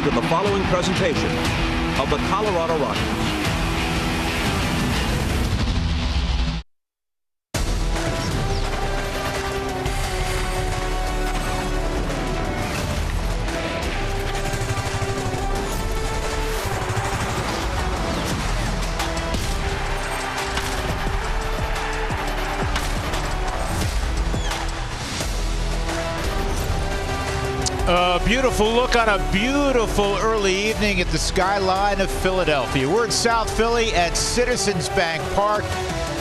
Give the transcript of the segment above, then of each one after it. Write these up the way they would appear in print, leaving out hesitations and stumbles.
to the following presentation of the Colorado Rockies. A beautiful look on a beautiful early evening at the skyline of Philadelphia. We're in South Philly at Citizens Bank Park,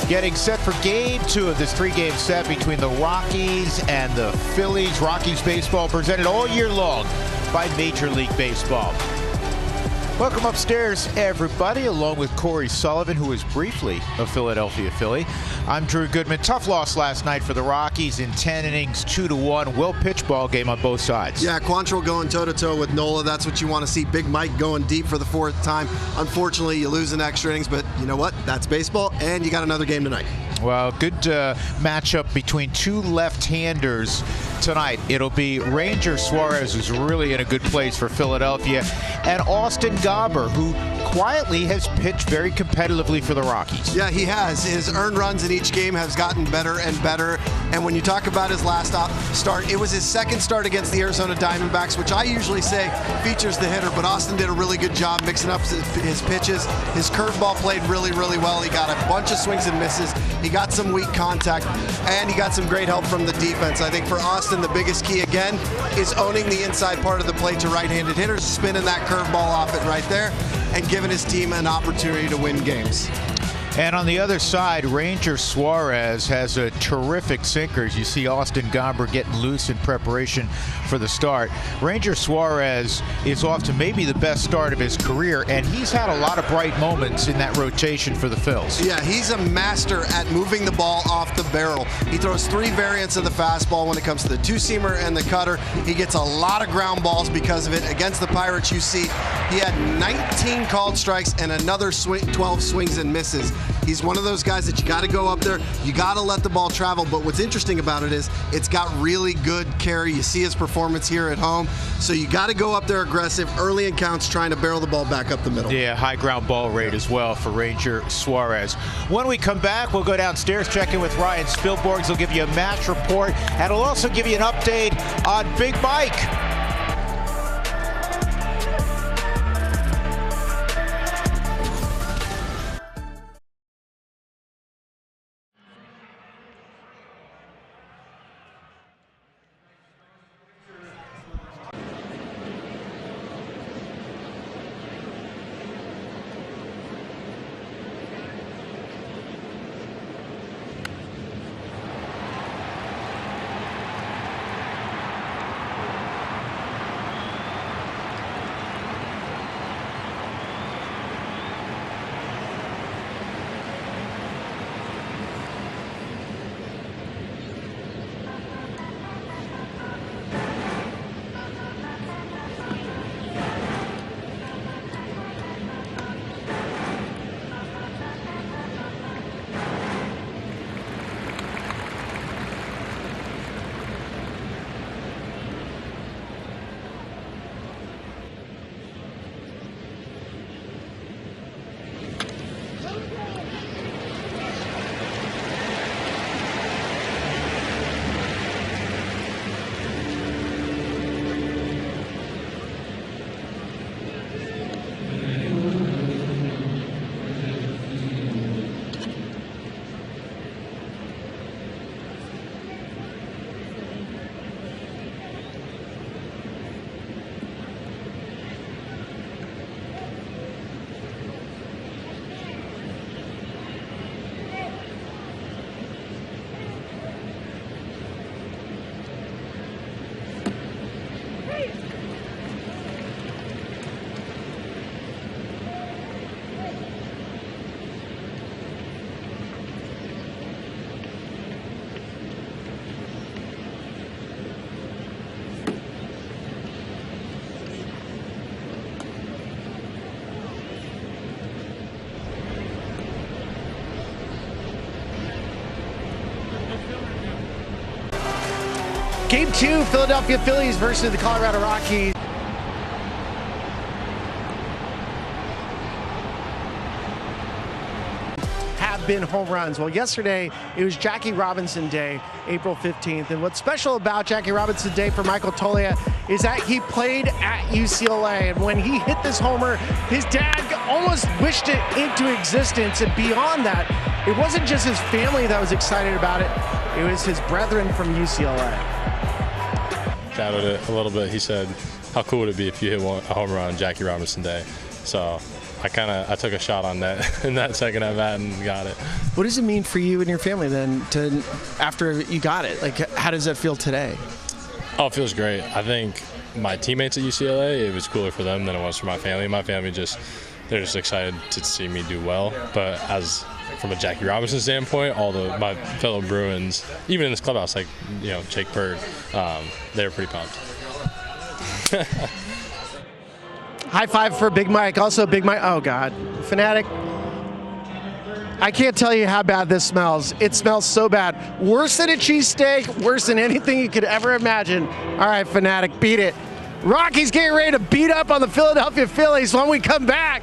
getting set for Game 2 of this three-game set between the Rockies and the Phillies. Rockies baseball presented all year long by Major League Baseball. Welcome upstairs, everybody, along with Corey Sullivan, who is briefly a Philadelphia Philly. I'm Drew Goodman. Tough loss last night for the Rockies in 10 innings, 2-1. Well-pitched ball game on both sides. Yeah, Quantrill going toe-to-toe with Nola. That's what you want to see. Big Mike going deep for the fourth time. Unfortunately, you lose in extra innings, but you know what? That's baseball, and you got another game tonight. Well, good matchup between two left-handers tonight. It'll be Ranger Suarez, who's really in a good place for Philadelphia, and Austin Gomber, who quietly has pitched very competitively for the Rockies. Yeah, he has. His earned runs in each game has gotten better and better. And when you talk about his last start, it was his second start against the Arizona Diamondbacks, which I usually say features the hitter, but Austin did a really good job mixing up his pitches. His curveball played really, really well. He got a bunch of swings and misses. He got some weak contact, and he got some great help from the defense. I think for Austin, the biggest key, again, is owning the inside part of the plate to right-handed hitters, spinning that curveball off it right there, and giving his team an opportunity to win games. And on the other side, Ranger Suarez has a terrific sinker. As you see Austin Gomber getting loose in preparation for the start. Ranger Suarez is off to maybe the best start of his career, and he's had a lot of bright moments in that rotation for the Phils. Yeah, he's a master at moving the ball off the barrel. He throws three variants of the fastball when it comes to the two-seamer and the cutter. He gets a lot of ground balls because of it. Against the Pirates, you see he had 19 called strikes and another 12 swings and misses. He's one of those guys that you got to go up there, you got to let the ball travel, but what's interesting about it is it's got really good carry. You see his performance here at home, so you got to go up there aggressive, early in counts, trying to barrel the ball back up the middle. Yeah, high ground ball rate as well for Ranger Suarez. When we come back, we'll go downstairs, check in with Ryan Spilborghs. He'll give you a match report, and he'll also give you an update on Big Mike. Game 2, Philadelphia Phillies versus the Colorado Rockies. have been home runs. Well, yesterday it was Jackie Robinson Day, April 15th. And what's special about Jackie Robinson Day for Michael Toglia is that he played at UCLA. And when he hit this homer, his dad almost wished it into existence. And beyond that, it wasn't just his family that was excited about it. It was his brethren from UCLA. Shadowed it a little bit. He said, how cool would it be if you hit a home run on Jackie Robinson Day? So I took a shot on that in that second at bat and got it. What does it mean for you and your family then after you got it? Like, how does that feel today? Oh, it feels great. I think my teammates at UCLA, it was cooler for them than it was for my family. My family they're just excited to see me do well. But from a Jackie Robinson standpoint, my fellow Bruins, even in this clubhouse, like Jake Bird, they were pretty pumped. High five for Big Mike. Also, Big Mike. Oh, God. Fanatic. I can't tell you how bad this smells. It smells so bad. Worse than a cheesesteak, worse than anything you could ever imagine. All right, Fanatic, beat it. Rockies getting ready to beat up on the Philadelphia Phillies when we come back.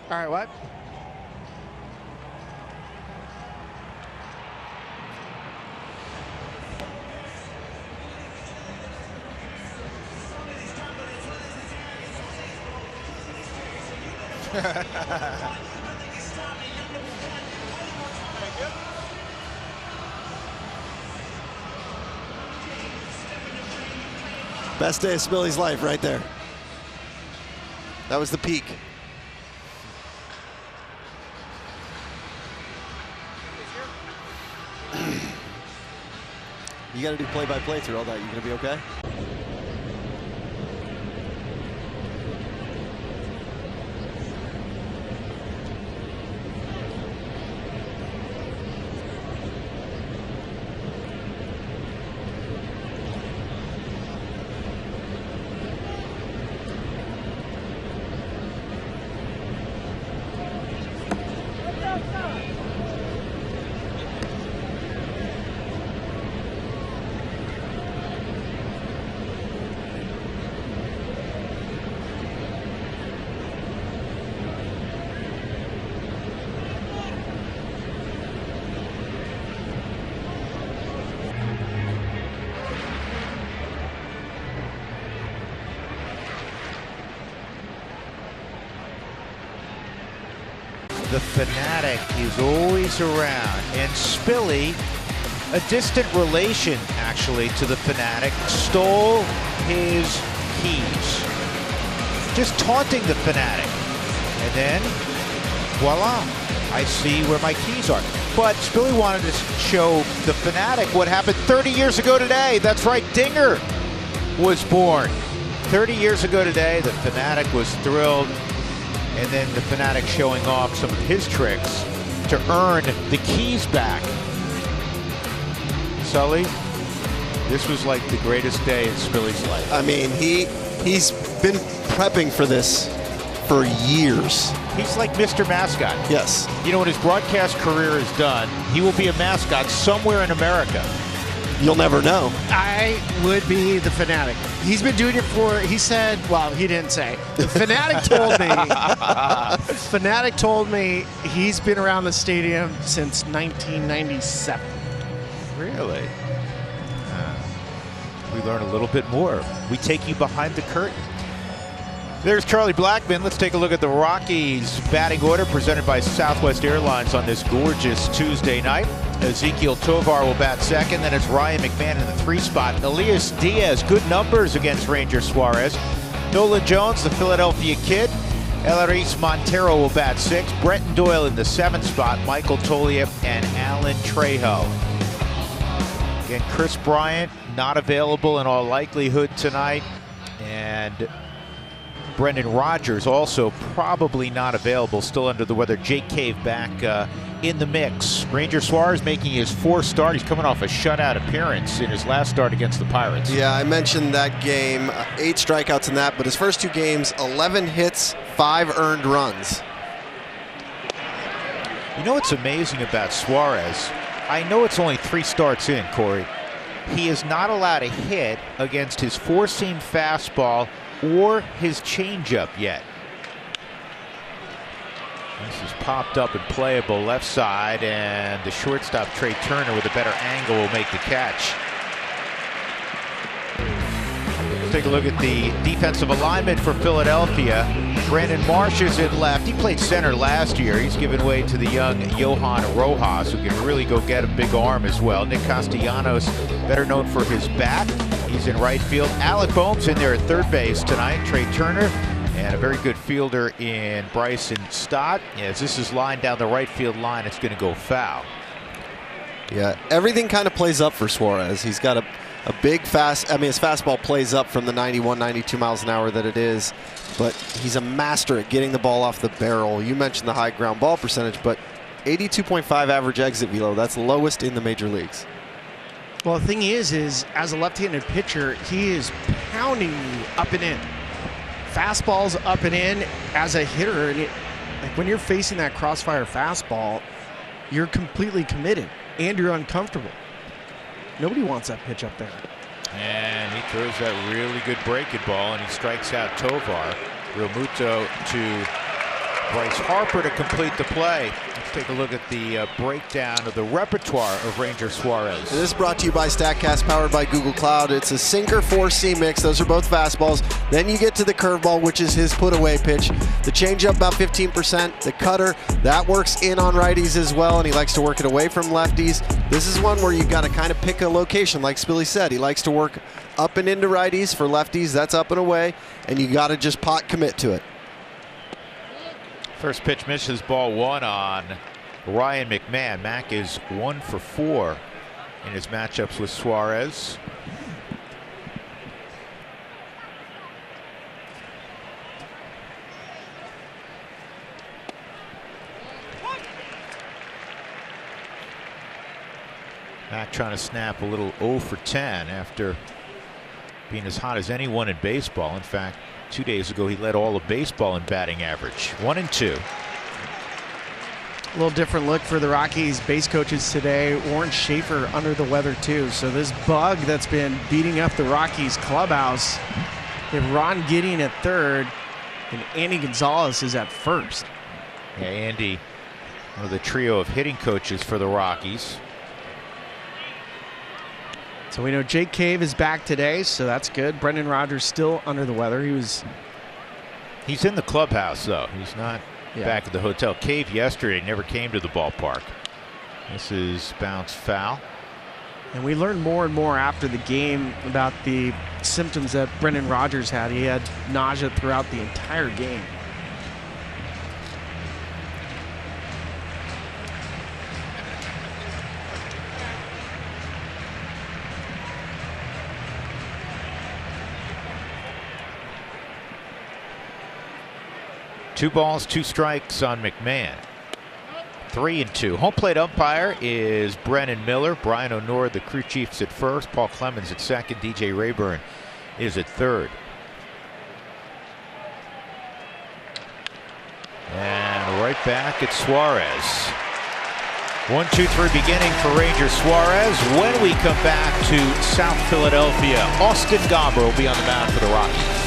All right, what? Best day of Spilly's life right there. That was the peak. You got to do play-by-play through all that. You gonna be okay? The Fanatic is always around, and Spilly, a distant relation actually to the Fanatic, stole his keys, just taunting the Fanatic, and then voila, I see where my keys are. But Spilly wanted to show the Fanatic what happened 30 years ago today. That's right, Dinger was born 30 years ago today. The Fanatic was thrilled. And then the Fanatic showing off some of his tricks to earn the keys back. Sully, this was like the greatest day in Spilly's life. I mean, he's been prepping for this for years. He's like Mr. Mascot. Yes. You know, when his broadcast career is done, he will be a mascot somewhere in America. You'll never know. I would be the Fanatic. He's been doing it he said, well, he didn't say. The Fanatic told me, Fanatic told me he's been around the stadium since 1997. Really? We learn a little bit more. We take you behind the curtain. There's Charlie Blackman. Let's take a look at the Rockies batting order presented by Southwest Airlines on this gorgeous Tuesday night. Ezekiel Tovar will bat second. Then it's Ryan McMahon in the 3 spot. Elias Diaz, good numbers against Ranger Suarez. Nolan Jones, the Philadelphia kid, Eleris Montero will bat 6. Bretton Doyle in the 7th spot. Michael Toglia and Alan Trejo. Again, Chris Bryant not available in all likelihood tonight. And Brendan Rodgers also probably not available, still under the weather. Jake Cave back in the mix. Ranger Suarez making his 4th start. He's coming off a shutout appearance in his last start against the Pirates. Yeah, I mentioned that game, 8 strikeouts in that, but his first 2 games, 11 hits, 5 earned runs. You know what's amazing about Suarez? I know it's only 3 starts in, Corey. He is not allowed a hit against his 4-seam fastball or his changeup yet. This is popped up and playable left side, and the shortstop Trey Turner with a better angle will make the catch. Let's take a look at the defensive alignment for Philadelphia. Brandon Marsh is in left. He played center last year. He's given way to the young Johan Rojas, who can really go get a big arm as well. Nick Castellanos, better known for his bat. He's in right field. Alec Boehm's in there at third base tonight. Trey Turner and a very good fielder in Bryson Stott. As this is lined down the right field line, it's going to go foul. Yeah, everything kind of plays up for Suarez. He's got a big fast, I mean, his fastball plays up from the 91, 92 miles an hour that it is, but he's a master at getting the ball off the barrel. You mentioned the high ground ball percentage, but 82.5 average exit velo, that's lowest in the major leagues. Well, the thing is as a left-handed pitcher, he is pounding you up and in. Fastballs up and in as a hitter, and like when you're facing that crossfire fastball, you're completely committed and you're uncomfortable. Nobody wants that pitch up there. And he throws that really good breaking ball, and he strikes out Tovar. Realmuto to Bryce Harper to complete the play. Let's take a look at the breakdown of the repertoire of Ranger Suarez. This is brought to you by StatCast, powered by Google Cloud. It's a sinker 4-seam mix. Those are both fastballs. Then you get to the curveball, which is his put-away pitch. The changeup, about 15%. The cutter, that works in on righties as well, and he likes to work it away from lefties. This is one where you've got to kind of pick a location, like Spilly said. He likes to work up and into righties. For lefties, that's up and away, and you got to just pot commit to it. First pitch misses, ball 1 on Ryan McMahon. Mac is 1 for 4 in his matchups with Suarez. Mac trying to snap a little 0 for 10 after being as hot as anyone in baseball. In fact, 2 days ago, he led all of baseball in batting average. 1 and 2. A little different look for the Rockies base coaches today. Warren Schaefer under the weather too. So this bug that's been beating up the Rockies clubhouse. They have Ron Gideon at third, and Andy Gonzalez is at first. Yeah, Andy, one of the trio of hitting coaches for the Rockies. So we know Jake Cave is back today, so that's good. Brendan Rodgers still under the weather. He's in the clubhouse, though. He's not back at the hotel. Cave yesterday never came to the ballpark. This is bounce foul. And we learned more and more after the game about the symptoms that Brendan Rodgers had. He had nausea throughout the entire game. Two balls, 2 strikes on McMahon. 3 and 2. Home plate umpire is Brennan Miller. Brian O'Nora, the crew chiefs, at first. Paul Clemens at second. DJ Rayburn is at third. And right back at Suarez. 1-2-3 beginning for Ranger Suarez. When we come back to South Philadelphia, Austin Gomber will be on the mound for the Rockies.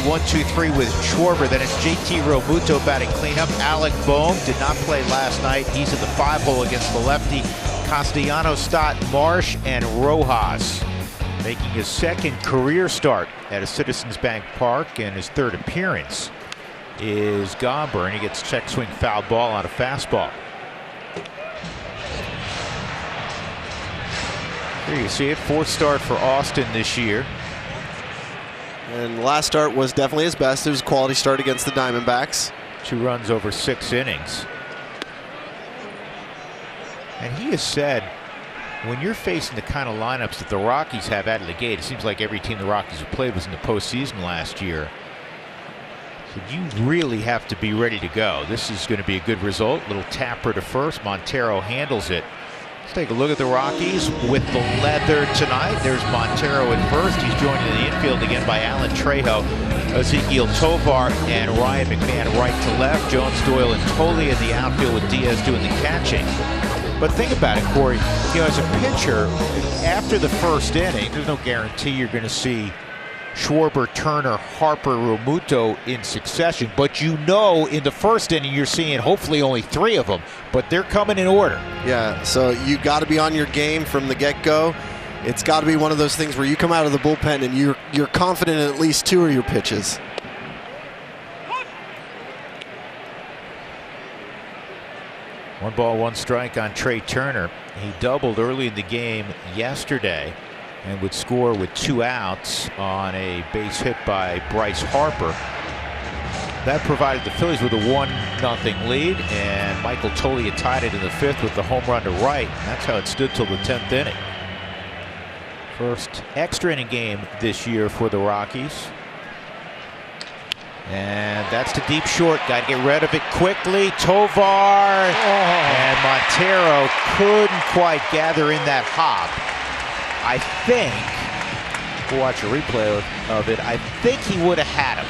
1-2-3 with Schwarber. Then it's JT Realmuto batting cleanup. Alec Boehm did not play last night. He's in the 5-hole against the lefty. Castellanos, Stott, Marsh, and Rojas. Making his second career start at a Citizens Bank Park, and his third appearance is Gomber, and he gets check swing foul ball on a fastball. There you see it, fourth start for Austin this year. And the last start was definitely his best. It was a quality start against the Diamondbacks. 2 runs over 6 innings. And he has said, when you're facing the kind of lineups that the Rockies have out of the gate, it seems like every team the Rockies have played was in the postseason last year. So you really have to be ready to go. This is going to be a good result. Little tapper to first. Montero handles it. Let's take a look at the Rockies with the leather tonight. There's Montero at first. He's joined in the infield again by Alan Trejo, Ezequiel Tovar, and Ryan McMahon right to left. Jones, Doyle, and Tolley in the outfield with Diaz doing the catching. But think about it, Corey. You know, as a pitcher, after the first inning, there's no guarantee you're going to see Schwarber, Turner, Harper, Realmuto in succession. But you know in the first inning you're seeing hopefully only 3 of them, but they're coming in order. Yeah, so you got to be on your game from the get-go. It's got to be one of those things where you come out of the bullpen and you're confident in at least 2 of your pitches. One ball, one strike on Trey Turner. He doubled early in the game yesterday and would score with 2 outs on a base hit by Bryce Harper. That provided the Phillies with a 1-0 lead, and Michael Tolley had tied it in the 5th with the home run to right. And that's how it stood till the 10th inning. First extra inning game this year for the Rockies. And that's to deep short. Got to get rid of it quickly. Tovar and Montero couldn't quite gather in that hop. I think, we'll watch a replay of it, I think he would have had him.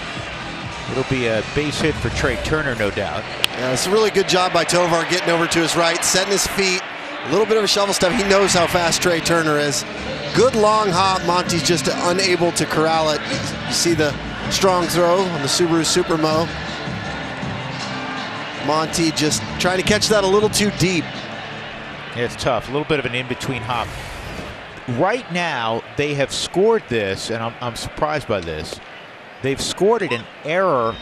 It'll be a base hit for Trey Turner, no doubt. Yeah, it's a really good job by Tovar getting over to his right, setting his feet. A little bit of a shovel step. He knows how fast Trey Turner is. Good long hop. Monty's just unable to corral it. You see the strong throw on the Subaru Supermo. Monty just trying to catch that a little too deep. Yeah, it's tough. A little bit of an in-between hop. Right now, they have scored this, and I'm surprised by this. They've scored it an error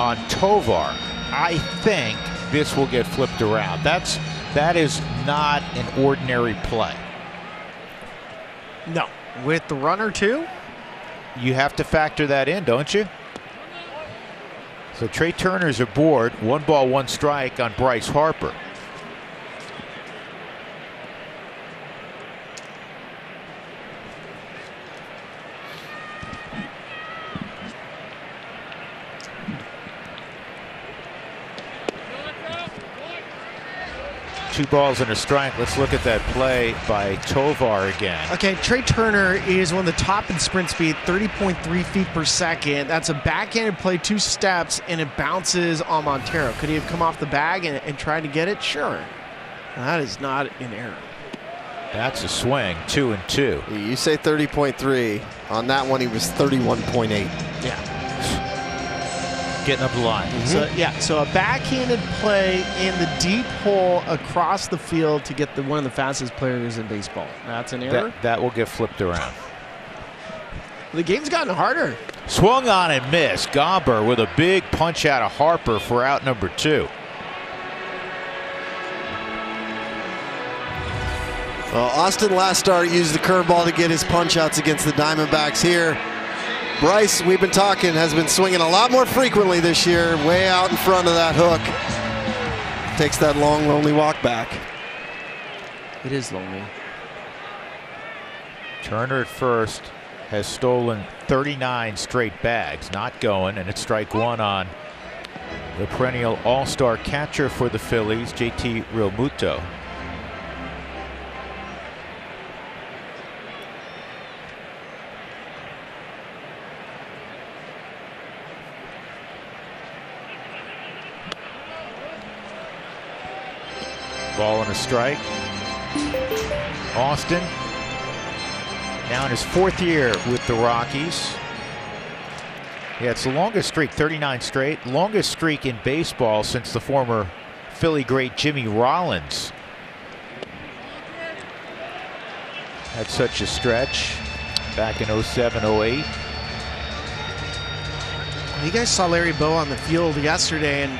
on Tovar. I think this will get flipped around. That is not an ordinary play. No. With the runner, too? You have to factor that in, don't you? So Trey Turner's aboard. 1 ball, 1 strike on Bryce Harper. Two balls and a strike. Let's look at that play by Tovar again. Okay, Trey Turner is one of the top in sprint speed, 30.3 feet per second. That's a backhanded play, 2 steps, and it bounces on Montero. Could he have come off the bag and tried to get it? Sure. That is not an error. That's a swing, 2-2. You say 30.3. On that one, he was 31.8. Yeah. Getting up the line. So a backhanded play in the deep hole across the field to get one of the fastest players in baseball. That's an error. That will get flipped around. The game's gotten harder. Swung on and missed. Gomber with a big punch out of Harper for out number 2. Well, Austin last start used the curveball to get his punch outs against the Diamondbacks here. Bryce, we've been talking, has been swinging a lot more frequently this year, way out in front of that hook. Takes that long, lonely walk back. It is lonely. Turner at first has stolen 39 straight bags, not going, and it's strike 1 on the perennial all-star catcher for the Phillies, JT Realmuto. Ball and a strike. Austin now in his 4th year with the Rockies. Yeah, it's the longest streak, 39 straight. Longest streak in baseball since the former Philly great Jimmy Rollins had such a stretch back in 07, 08. You guys saw Larry Bowa on the field yesterday, and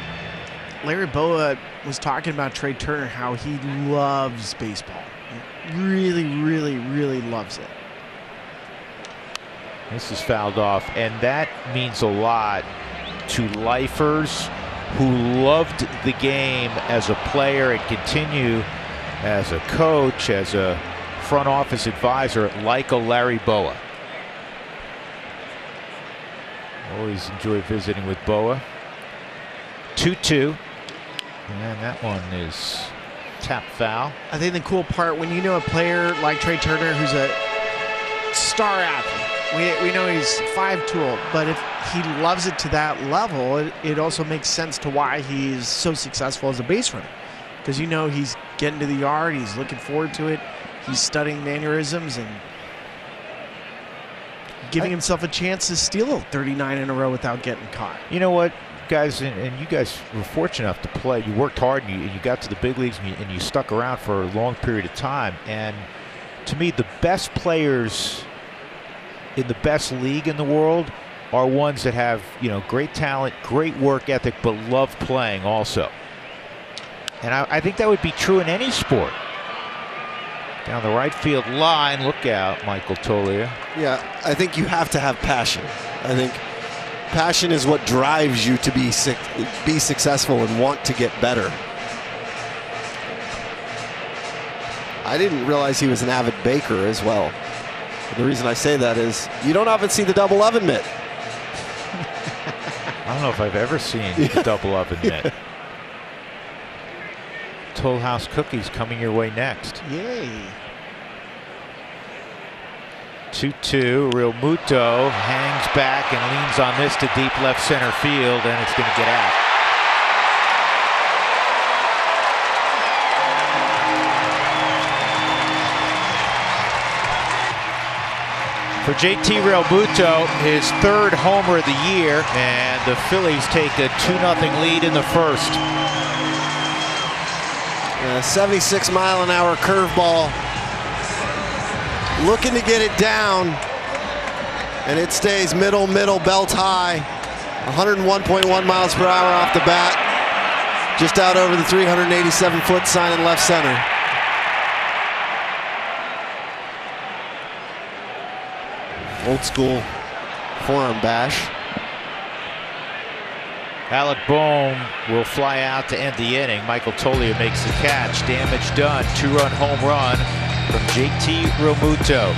Larry Bowa was talking about Trey Turner, how he loves baseball. He really, really, really loves it. This is fouled off, and that means a lot to lifers who loved the game as a player and continue as a coach, as a front office advisor, like a Larry Bowa. Always enjoy visiting with Bowa. 2-2, and that one is tap foul. I think the cool part, when you know a player like Trey Turner, who's a star athlete, we know he's 5-tool, but if he loves it to that level, it also makes sense to why he's so successful as a base runner. Because you know he's getting to the yard, he's looking forward to it, he's studying mannerisms and giving himself a chance to steal 39 in a row without getting caught. You know what, guys, and you guys were fortunate enough to play. You worked hard, and you got to the big leagues, and you stuck around for a long period of time. And to me, the best players in the best league in the world are ones that have, you know, great talent, great work ethic, but love playing also. And I think that would be true in any sport. Down the right field line, look out, Michael Toglia. Yeah, I think you have to have passion. I think passion is what drives you to be successful and want to get better. I didn't realize he was an avid baker as well. The reason I say that is you don't often see the double oven mitt. I don't know if I've ever seen the double oven mitt. Toll House cookies coming your way next. Yay. 2-2. Real Muto hangs back and leans on this to deep left center field, and it's going to get out. For JT Realmuto, his third homer of the year, and the Phillies take a 2-0 lead in the first. 76-mile-an-hour curveball, looking to get it down, and it stays middle, belt high, 101.1 miles per hour off the bat, just out over the 387-foot sign in left center. Old school forearm bash. Alec Bohm will fly out to end the inning. Michael Toglia makes the catch. Damage done. 2-run home run from JT Realmuto.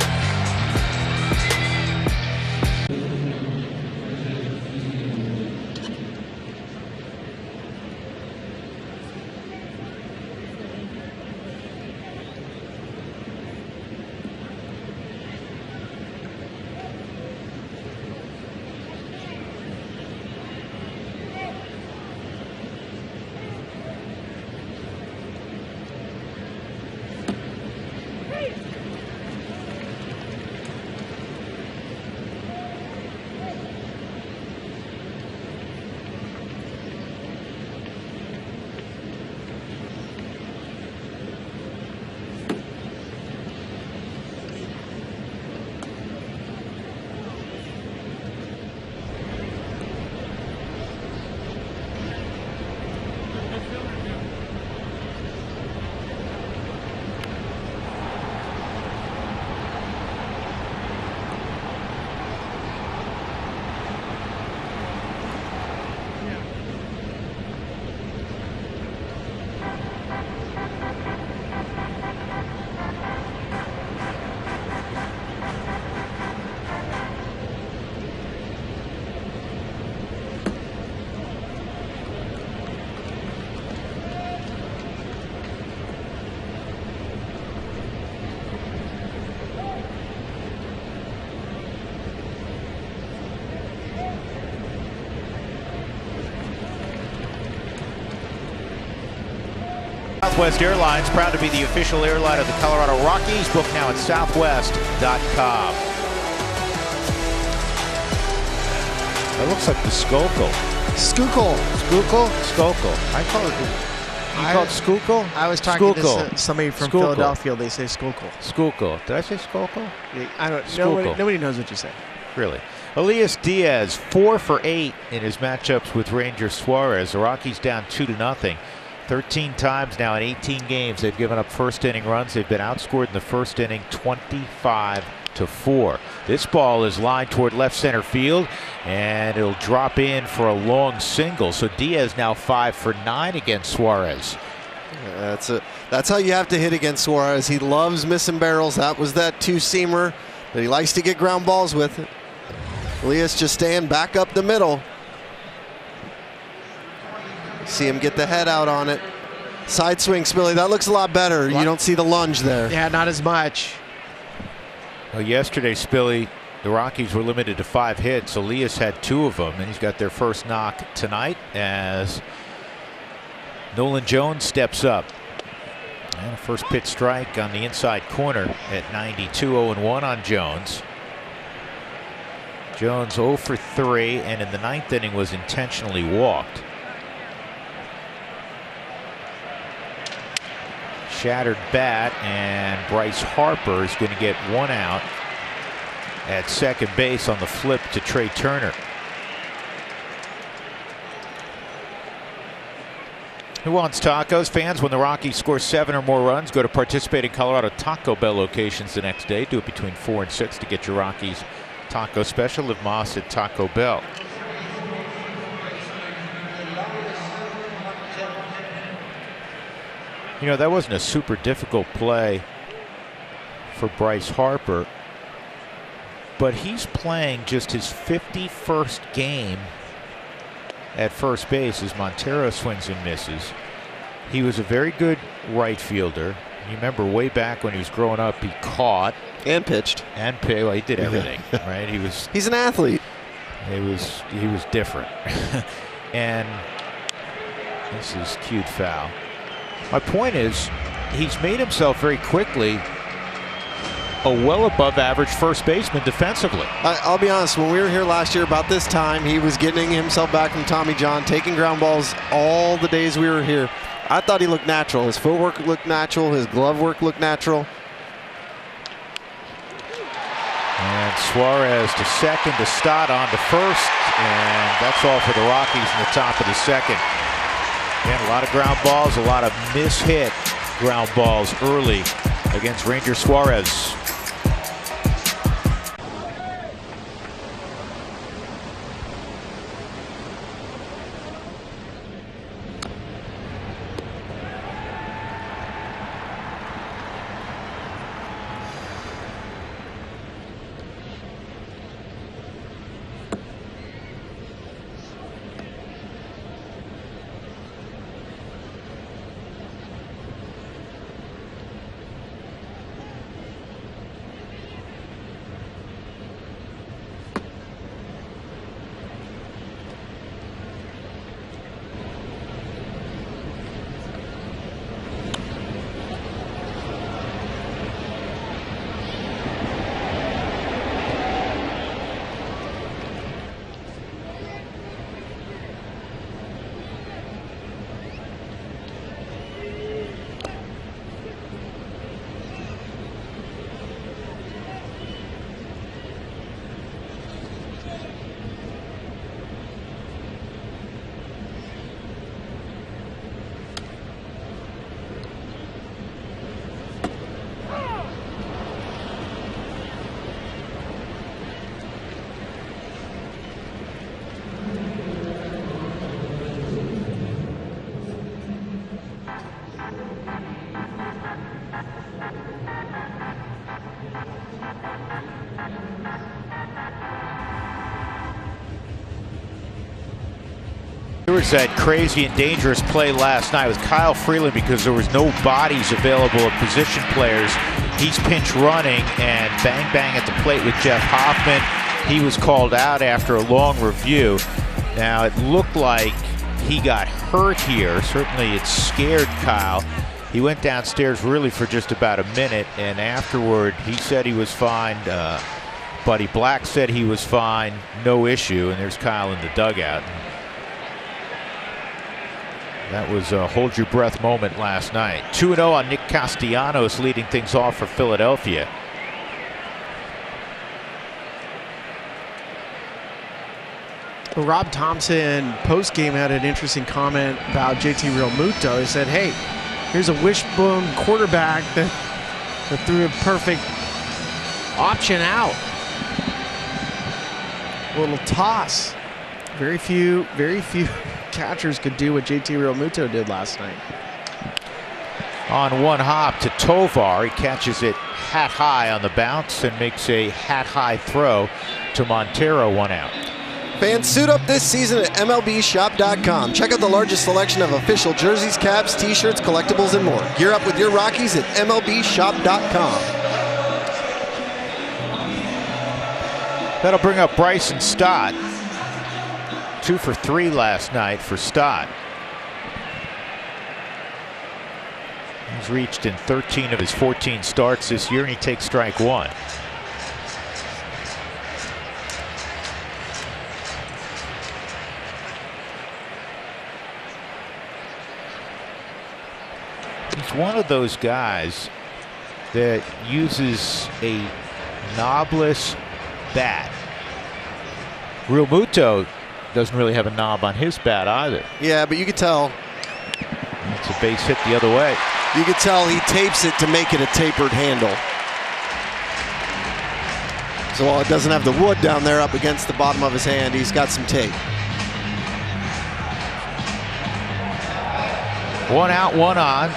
Southwest Airlines, proud to be the official airline of the Colorado Rockies. Book now at southwest.com. That looks like the Schuylkill. Schuylkill. Schuylkill. I call it. You call it Schuylkill? I was talking Schuylkill. to somebody from Schuylkill. Philadelphia. They say Schuylkill. Schuylkill. Did I say Schuylkill? Yeah, I don't. Schuylkill. Nobody knows what you say. Really. Elias Diaz, 4 for 8 in his matchups with Ranger Suarez. The Rockies down 2-0. 13 times now in 18 games they've given up first inning runs. They've been outscored in the first inning 25-4. This ball is lined toward left center field, and it'll drop in for a long single. So Diaz now 5 for 9 against Suarez. That's how you have to hit against Suarez. He loves missing barrels. That was that two-seamer that he likes to get ground balls with. Elias just staying back up the middle. See him get the head out on it. Side swing, Spilly. That looks a lot better. You don't see the lunge there. Yeah, not as much. Well, yesterday, Spilly, the Rockies were limited to 5 hits. Elias had 2 of them, and he's got their first knock tonight as Nolan Jones steps up. And a first pitch strike on the inside corner at 92. 0-1 on Jones. Jones 0 for 3, and in the 9th inning was intentionally walked. Shattered bat, and Bryce Harper is going to get 1 out at second base on the flip to Trey Turner. Who wants tacos? Fans, when the Rockies score 7 or more runs, go to participating Colorado Taco Bell locations the next day. Do it between 4 and 6 to get your Rockies taco special. Liv Moss at Taco Bell. You know, that wasn't a super difficult play for Bryce Harper, but he's playing just his 51st game at first base as Montero swings and misses. He was a very good right fielder. You remember way back when he was growing up, he caught and pitched well, he did everything. Right? He's an athlete. He was different. And this is cued foul. My point is, he's made himself very quickly a well above average first baseman defensively. I'll be honest, when we were here last year about this time, he was getting himself back from Tommy John, taking ground balls all the days we were here. I thought he looked natural. His footwork looked natural. His glove work looked natural. And Suarez to second, to Stott on to first, and that's all for the Rockies in the top of the second. And a lot of ground balls, a lot of mishit ground balls early against Ranger Suarez. There was that crazy and dangerous play last night with Kyle Freeland because there was no bodies available of position players. He's pinch running and bang bang at the plate with Jeff Hoffman. He was called out after a long review. Now it looked like he got hurt here. Certainly it scared Kyle. He went downstairs really for just about a minute, and afterward he said he was fine. Buddy Black said he was fine, no issue, and there's Kyle in the dugout. That was a hold your breath moment last night. 2-0 on Nick Castellanos, leading things off for Philadelphia. Rob Thompson post-game had an interesting comment about JT Realmuto. He said, hey, here's a wishbone quarterback that threw a perfect option out. Little toss. Very few catchers could do what JT Realmuto did last night. On one hop to Tovar, he catches it hat high on the bounce and makes a hat high throw to Montero, 1 out. Fans, suit up this season at MLBshop.com. Check out the largest selection of official jerseys, caps, t-shirts, collectibles, and more. Gear up with your Rockies at MLBshop.com. That'll bring up Bryson Stott. 2 for 3 last night for Stott. He's reached in 13 of his 14 starts this year, and he takes strike 1. He's one of those guys that uses a knobless bat. Realmuto doesn't really have a knob on his bat either. Yeah, but you could tell. It's a base hit the other way. You could tell he tapes it to make it a tapered handle. So while it doesn't have the wood down there up against the bottom of his hand, he's got some tape. 1 out, 1 on.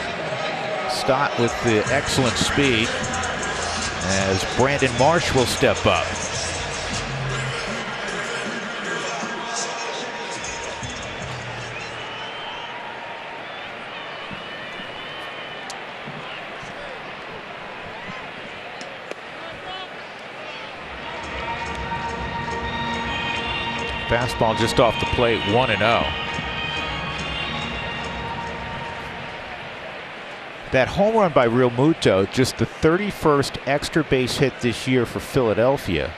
Stott with the excellent speed as Brandon Marsh will step up. Fastball just off the plate, 1-0. That home run by Realmuto, just the 31st extra base hit this year for Philadelphia,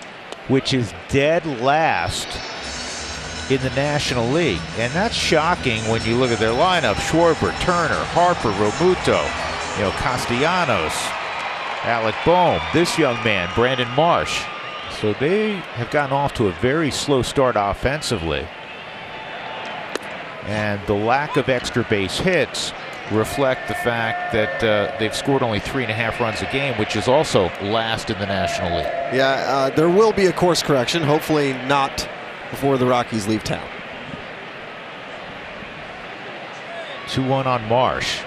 which is dead last in the National League. And that's shocking when you look at their lineup. Schwarber, Turner, Harper, Realmuto, Castellanos, Alec Boehm, this young man, Brandon Marsh. So they have gotten off to a very slow start offensively. And the lack of extra base hits reflect the fact that they've scored only 3.5 runs a game, which is also last in the National League. Yeah, there will be a course correction, hopefully not before the Rockies leave town. 2-1 on Marsh.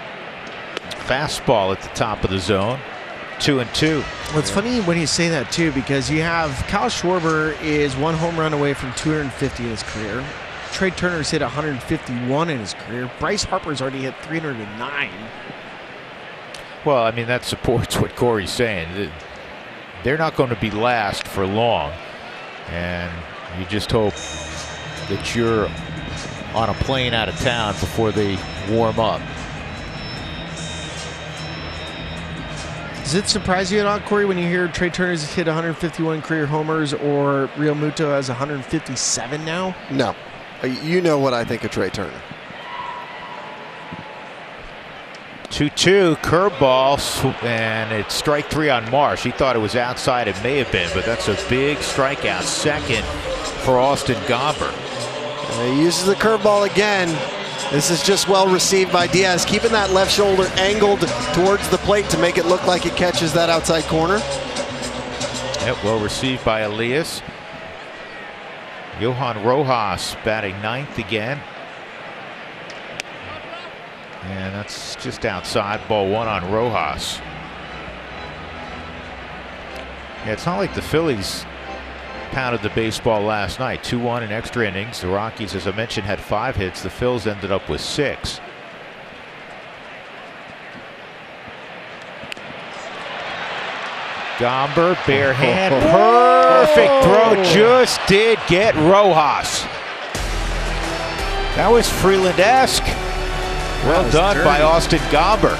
Fastball at the top of the zone. 2-2. Well, it's funny when you say that too, because you have Kyle Schwarber is 1 home run away from 250 in his career. Trey Turner's hit 151 in his career. Bryce Harper's already hit 309. Well, I mean, that supports what Corey's saying. They're not going to be last for long. And you just hope that you're on a plane out of town before they warm up. Does it surprise you at all, Corey, when you hear Trey Turner's hit 151 career homers or Realmuto has 157 now? No. You know what I think of Trey Turner. 2-2, curveball, and it's strike 3 on Marsh. He thought it was outside. It may have been, but that's a big strikeout. Second for Austin Gomber. He uses the curveball again. This is just well received by Diaz, keeping that left shoulder angled towards the plate to make it look like it catches that outside corner. Yep, well received by Elias. Johan Rojas batting 9th again. And that's just outside. Ball 1 on Rojas. Yeah, it's not like the Phillies pounded the baseball last night. 2-1 in extra innings. The Rockies, as I mentioned, had 5 hits. The Phils ended up with 6. Gomber, bare hand, perfect throw, just did get Rojas. That was Freeland-esque. Well done by Austin Gomber.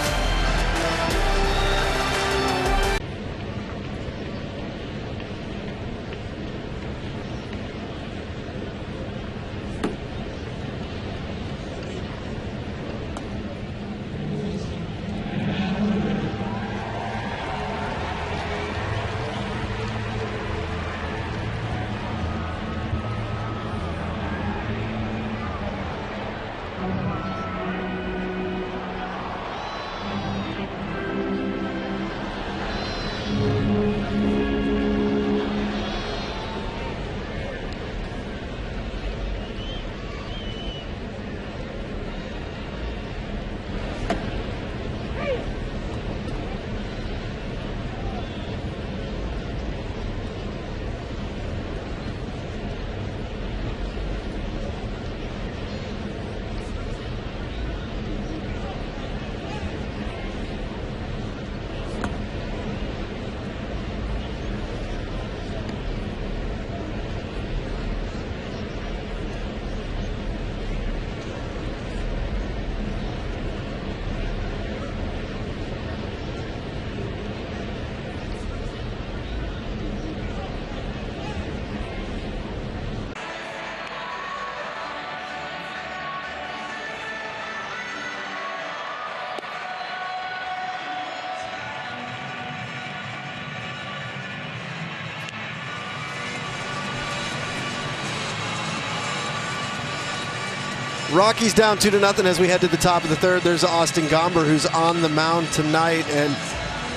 Rockies down 2-0 as we head to the top of the third. There's Austin Gomber, who's on the mound tonight, and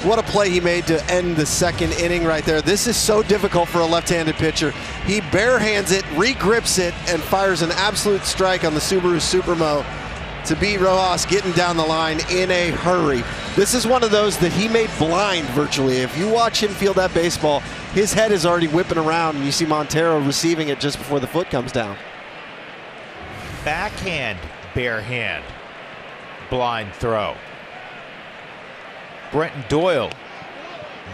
what a play he made to end the second inning right there. This is so difficult for a left-handed pitcher. He barehands it, regrips it, and fires an absolute strike on the Subaru Supermo to beat Rojas getting down the line in a hurry. This is one of those that he made blind virtually. If you watch him field that baseball, his head is already whipping around, and you see Montero receiving it just before the foot comes down. Backhand, bare hand, blind throw. Brenton Doyle.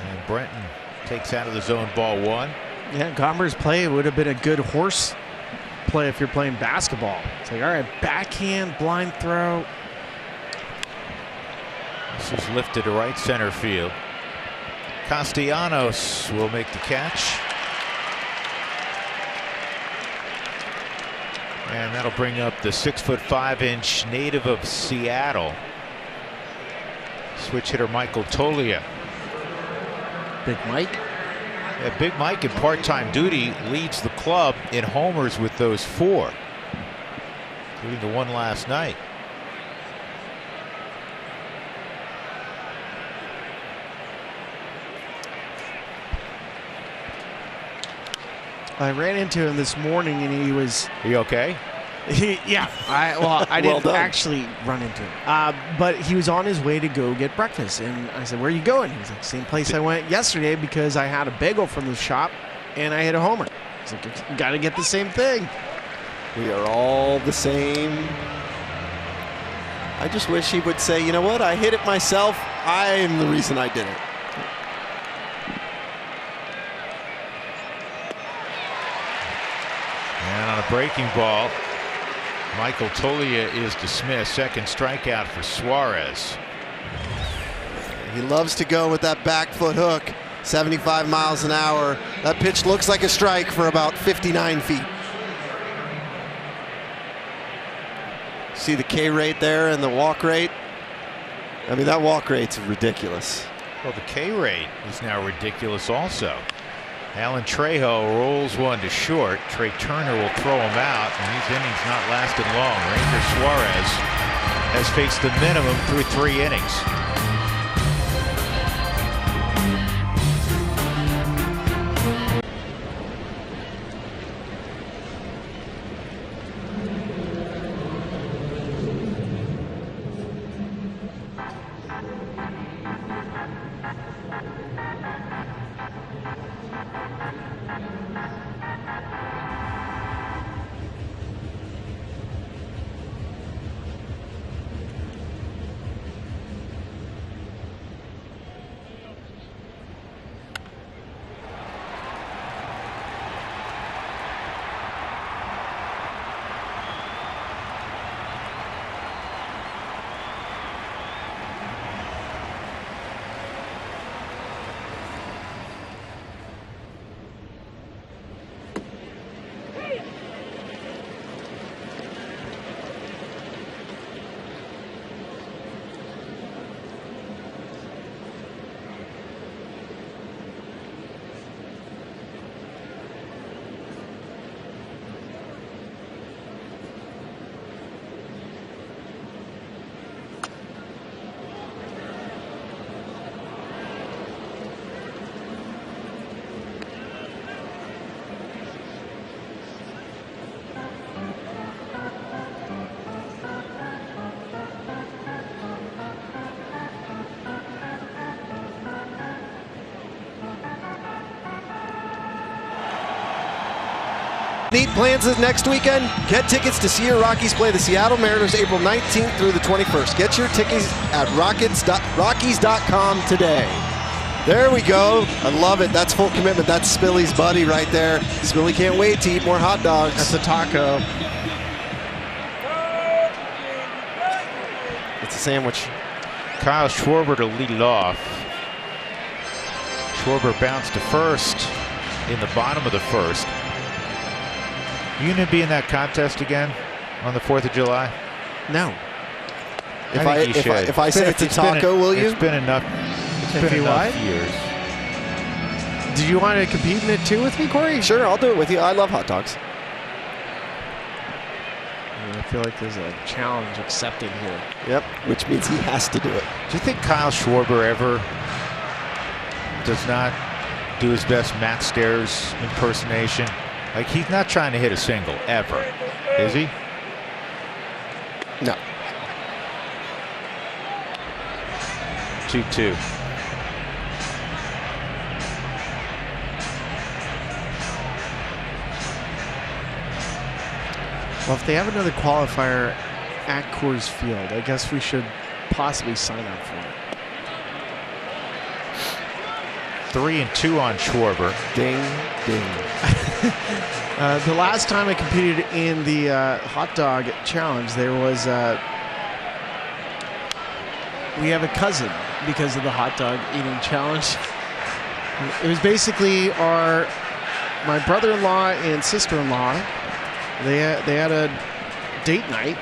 And Brenton takes out of the zone, ball one. Yeah, Gomber's play would have been a good horse play if you're playing basketball. It's like, all right, backhand, blind throw. This is lifted to right center field. Castellanos will make the catch. And that'll bring up the 6'5" native of Seattle, switch hitter Michael Tolia. Big Mike. Yeah, Big Mike in part-time duty leads the club in homers with those 4, including the one last night. I ran into him this morning, and he was. Are you okay? Yeah, I didn't done. actually run into him, but he was on his way to go get breakfast, and I said, "Where are you going?" He was like, "Same place I went yesterday because I had a bagel from the shop, and I hit a homer." I was like, "You got to get the same thing." We are all the same. I just wish he would say, you know what, I hit it myself. I'm the reason I did it. And on a breaking ball, Michael Tolia is dismissed. Second strikeout for Suarez. He loves to go with that back foot hook, 75 miles an hour. That pitch looks like a strike for about 59 feet. See the K rate there and the walk rate? I mean, that walk rate's ridiculous. Well, the K rate is now ridiculous also. Alan Trejo rolls one to short. Trey Turner will throw him out, and these innings not lasted long. Ranger Suarez has faced the minimum through 3 innings. Neat plans this next weekend? Get tickets to see your Rockies play the Seattle Mariners April 19th through the 21st. Get your tickets at Rockies.com today. There we go. I love it. That's full commitment. That's Spilly's buddy right there. Spilly can't wait to eat more hot dogs. That's a taco. It's a sandwich. Kyle Schwarber to lead off. Schwarber bounced to first in the bottom of the first. You gonna be in that contest again on the 4th of July? No. If I say it's a taco, will you? It's been enough. It's If been you enough what? years. Did you want to compete in it too with me, Corey? Sure, I'll do it with you. I love hot dogs. I feel like there's a challenge accepted here. Yep, which means he has to do it. Do you think Kyle Schwarber ever does not do his best Matt Stairs impersonation? Like, he's not trying to hit a single, ever. Is he? No. 2-2. Well, if they have another qualifier at Coors Field, I guess we should possibly sign up for it. 3-2 on Schwarber. Ding, ding. The last time I competed in the hot dog challenge, there was we have a cousin because of the hot dog eating challenge. It was basically my brother-in-law and sister-in-law. They had a date night,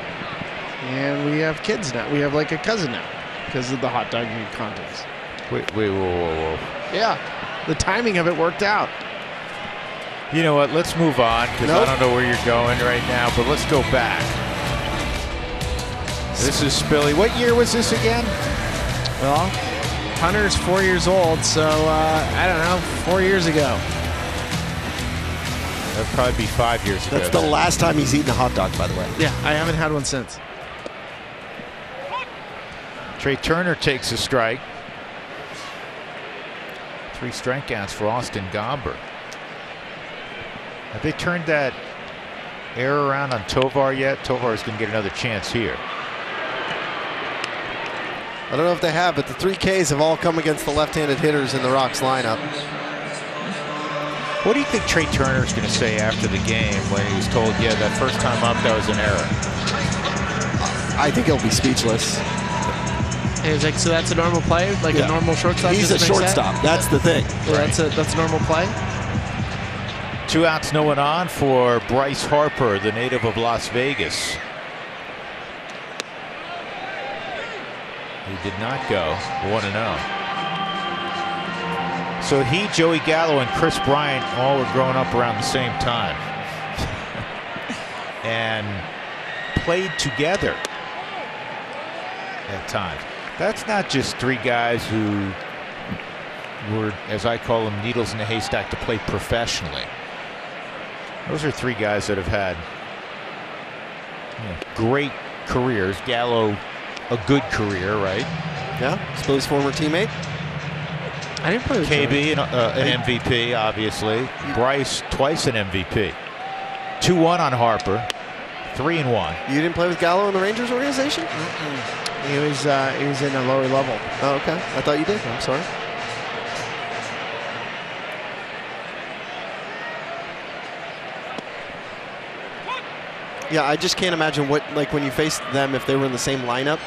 and we have kids now. We have like a cousin now because of the hot dog eating contest. Wait, whoa. Yeah, the timing of it worked out. You know what? Let's move on because I don't know where you're going right now, but let's go back. This is Spilly. What year was this again? Well, Hunter's 4 years old, so I don't know, 4 years ago. That'd probably be 5 years ago. That's the last time he's eaten a hot dog, by the way. Yeah, I haven't had one since. Trey Turner takes a strike. 3 strikeouts for Austin Gomber. Have they turned that error around on Tovar yet? Tovar's going to get another chance here. I don't know if they have, but the 3 Ks have all come against the left-handed hitters in the Rocks lineup. What do you think Trey Turner's going to say after the game when he was told, yeah, that first time up, that was an error? I think he'll be speechless. And he's like, so that's a normal play? Like a normal shortstop? He's a shortstop. That's the thing. Yeah, that's a normal play? 2 outs, no one on for Bryce Harper, the native of Las Vegas. He did not go 1-0. So he, Joey Gallo, and Chris Bryant all were growing up around the same time and played together at times. That's not just 3 guys who were, as I call them, needles in a haystack to play professionally. Those are 3 guys that have had great careers. Gallo, a good career, right? Yeah, Spilly's former teammate. I didn't play with KB, an MVP, obviously. Bryce, twice an MVP. 2-1 on Harper. 3-1. You didn't play with Gallo in the Rangers organization? He was in a lower level. Oh, okay. I thought you did. I'm sorry. Yeah, I just can't imagine what, like, when you faced them, if they were in the same lineup,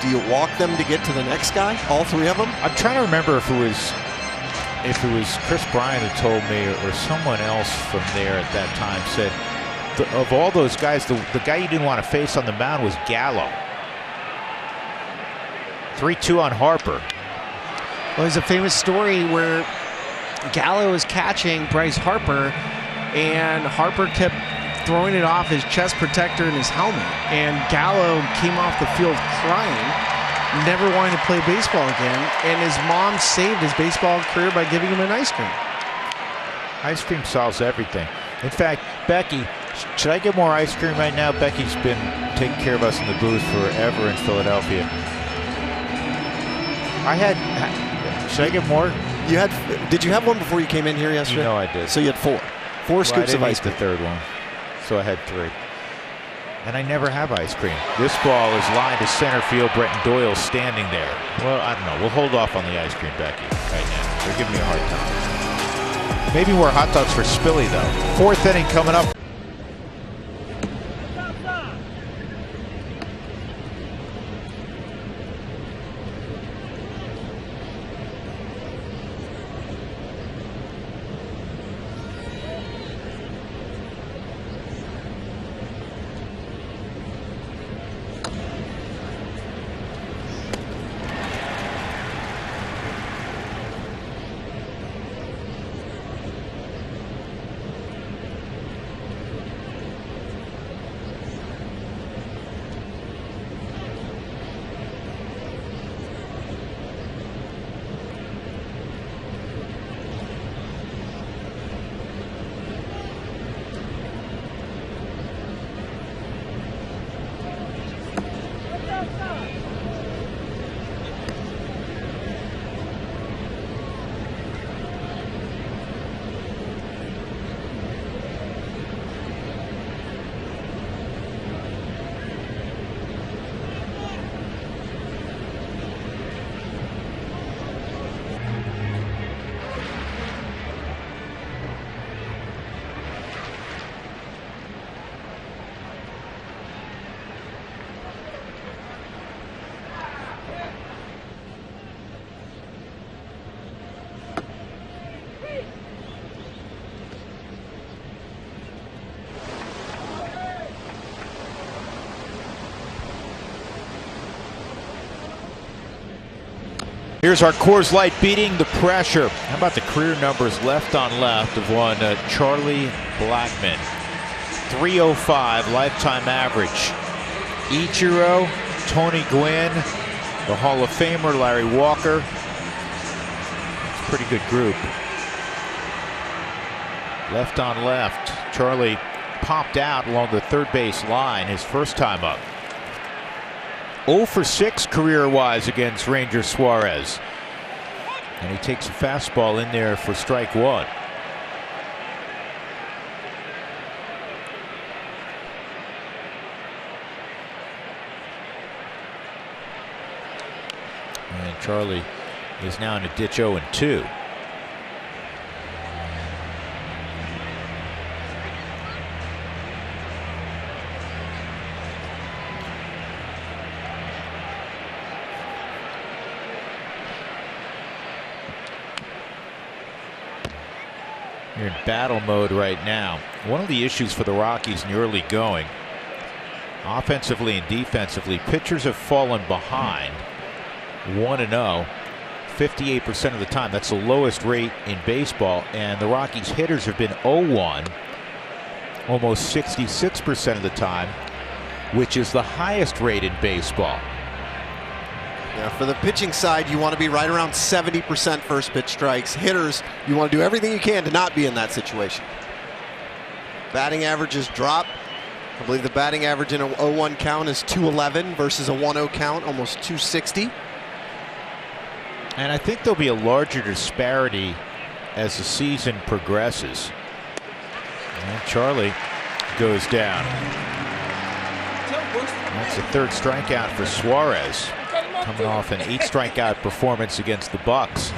do you walk them to get to the next guy? All 3 of them? I'm trying to remember if it was Chris Bryant who told me or someone else from there at that time said, of all those guys, the guy you didn't want to face on the mound was Gallo. 3-2 on Harper. Well, there's a famous story where Gallo was catching Bryce Harper, and Harper kept throwing it off his chest protector and his helmet, and Gallo came off the field crying, never wanting to play baseball again, and his mom saved his baseball career by giving him an ice cream. Ice cream solves everything. In fact, Becky, should I get more ice cream right now? Becky's been taking care of us in the booth forever in Philadelphia. Should I get more? Did you have one before you came in here yesterday? You know I did. So you had 4. 4 scoops of ice cream. The third one, so I had 3. And I never have ice cream. This ball is lined to center field. Bretton Doyle standing there. Well, I don't know. We'll hold off on the ice cream, Becky, right now. They're giving me a hard time. Maybe more hot dogs for Spilly, though. 4th inning coming up. Here's our Coors Light beating the pressure. How about the career numbers left on left of one Charlie Blackmon? 305 lifetime average. Ichiro, Tony Gwynn, the Hall of Famer Larry Walker. It's a pretty good group. Left on left. Charlie popped out along the third base line his first time up. 0 for 6 career-wise against Ranger Suarez. And he takes a fastball in there for strike one. And Charlie is now in a ditch 0-2. You're in battle mode right now. One of the issues for the Rockies in the early going, offensively and defensively, pitchers have fallen behind 1-0 58% of the time. That's the lowest rate in baseball. And the Rockies hitters have been 0-1 almost 66% of the time, which is the highest rate in baseball. Yeah, for the pitching side, you want to be right around 70% first pitch strikes. Hitters, you want to do everything you can to not be in that situation. Batting averages drop. I believe the batting average in a 0-1 count is 211 versus a 1-0 count, almost 260. And I think there'll be a larger disparity as the season progresses. And Charlie goes down. That's the third strikeout for Suarez, coming off an 8 strikeout performance against the Bucks.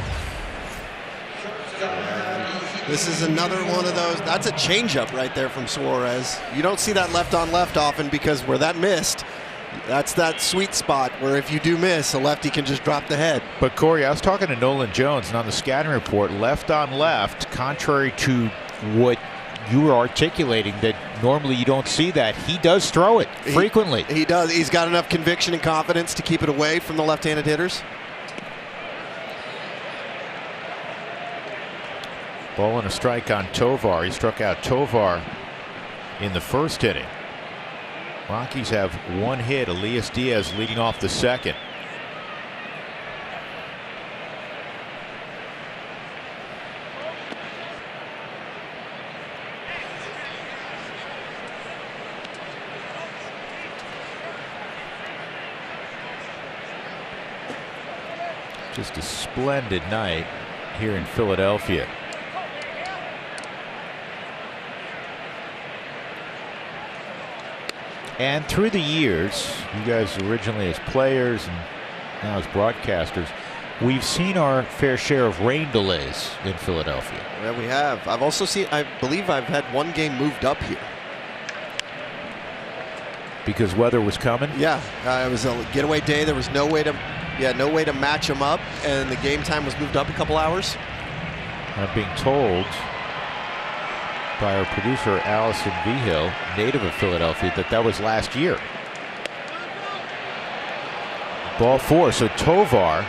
This is another one of those. That's a changeup right there from Suarez. You don't see that left on left often, because where that missed, that's that sweet spot where if you do miss, a lefty can just drop the head. But Corey, I was talking to Nolan Jones, and on the scouting report, left on left, contrary to what you were articulating, that normally you don't see that, he does throw it frequently. He does. He's got enough conviction and confidence to keep it away from the left-handed hitters. Ball and a strike on Tovar. He struck out Tovar in the first inning. Rockies have one hit. Elias Diaz leading off the second. Just a splendid night here in Philadelphia. And through the years, you guys originally as players and now as broadcasters, we've seen our fair share of rain delays in Philadelphia. Yeah, we have. I've also seen, I believe I've had one game moved up here. Because weather was coming? Yeah, it was a getaway day. There was no way to match them up, and the game time was moved up a couple hours. I'm being told by our producer Allison Vigil, native of Philadelphia, that was last year. Ball 4, so Tovar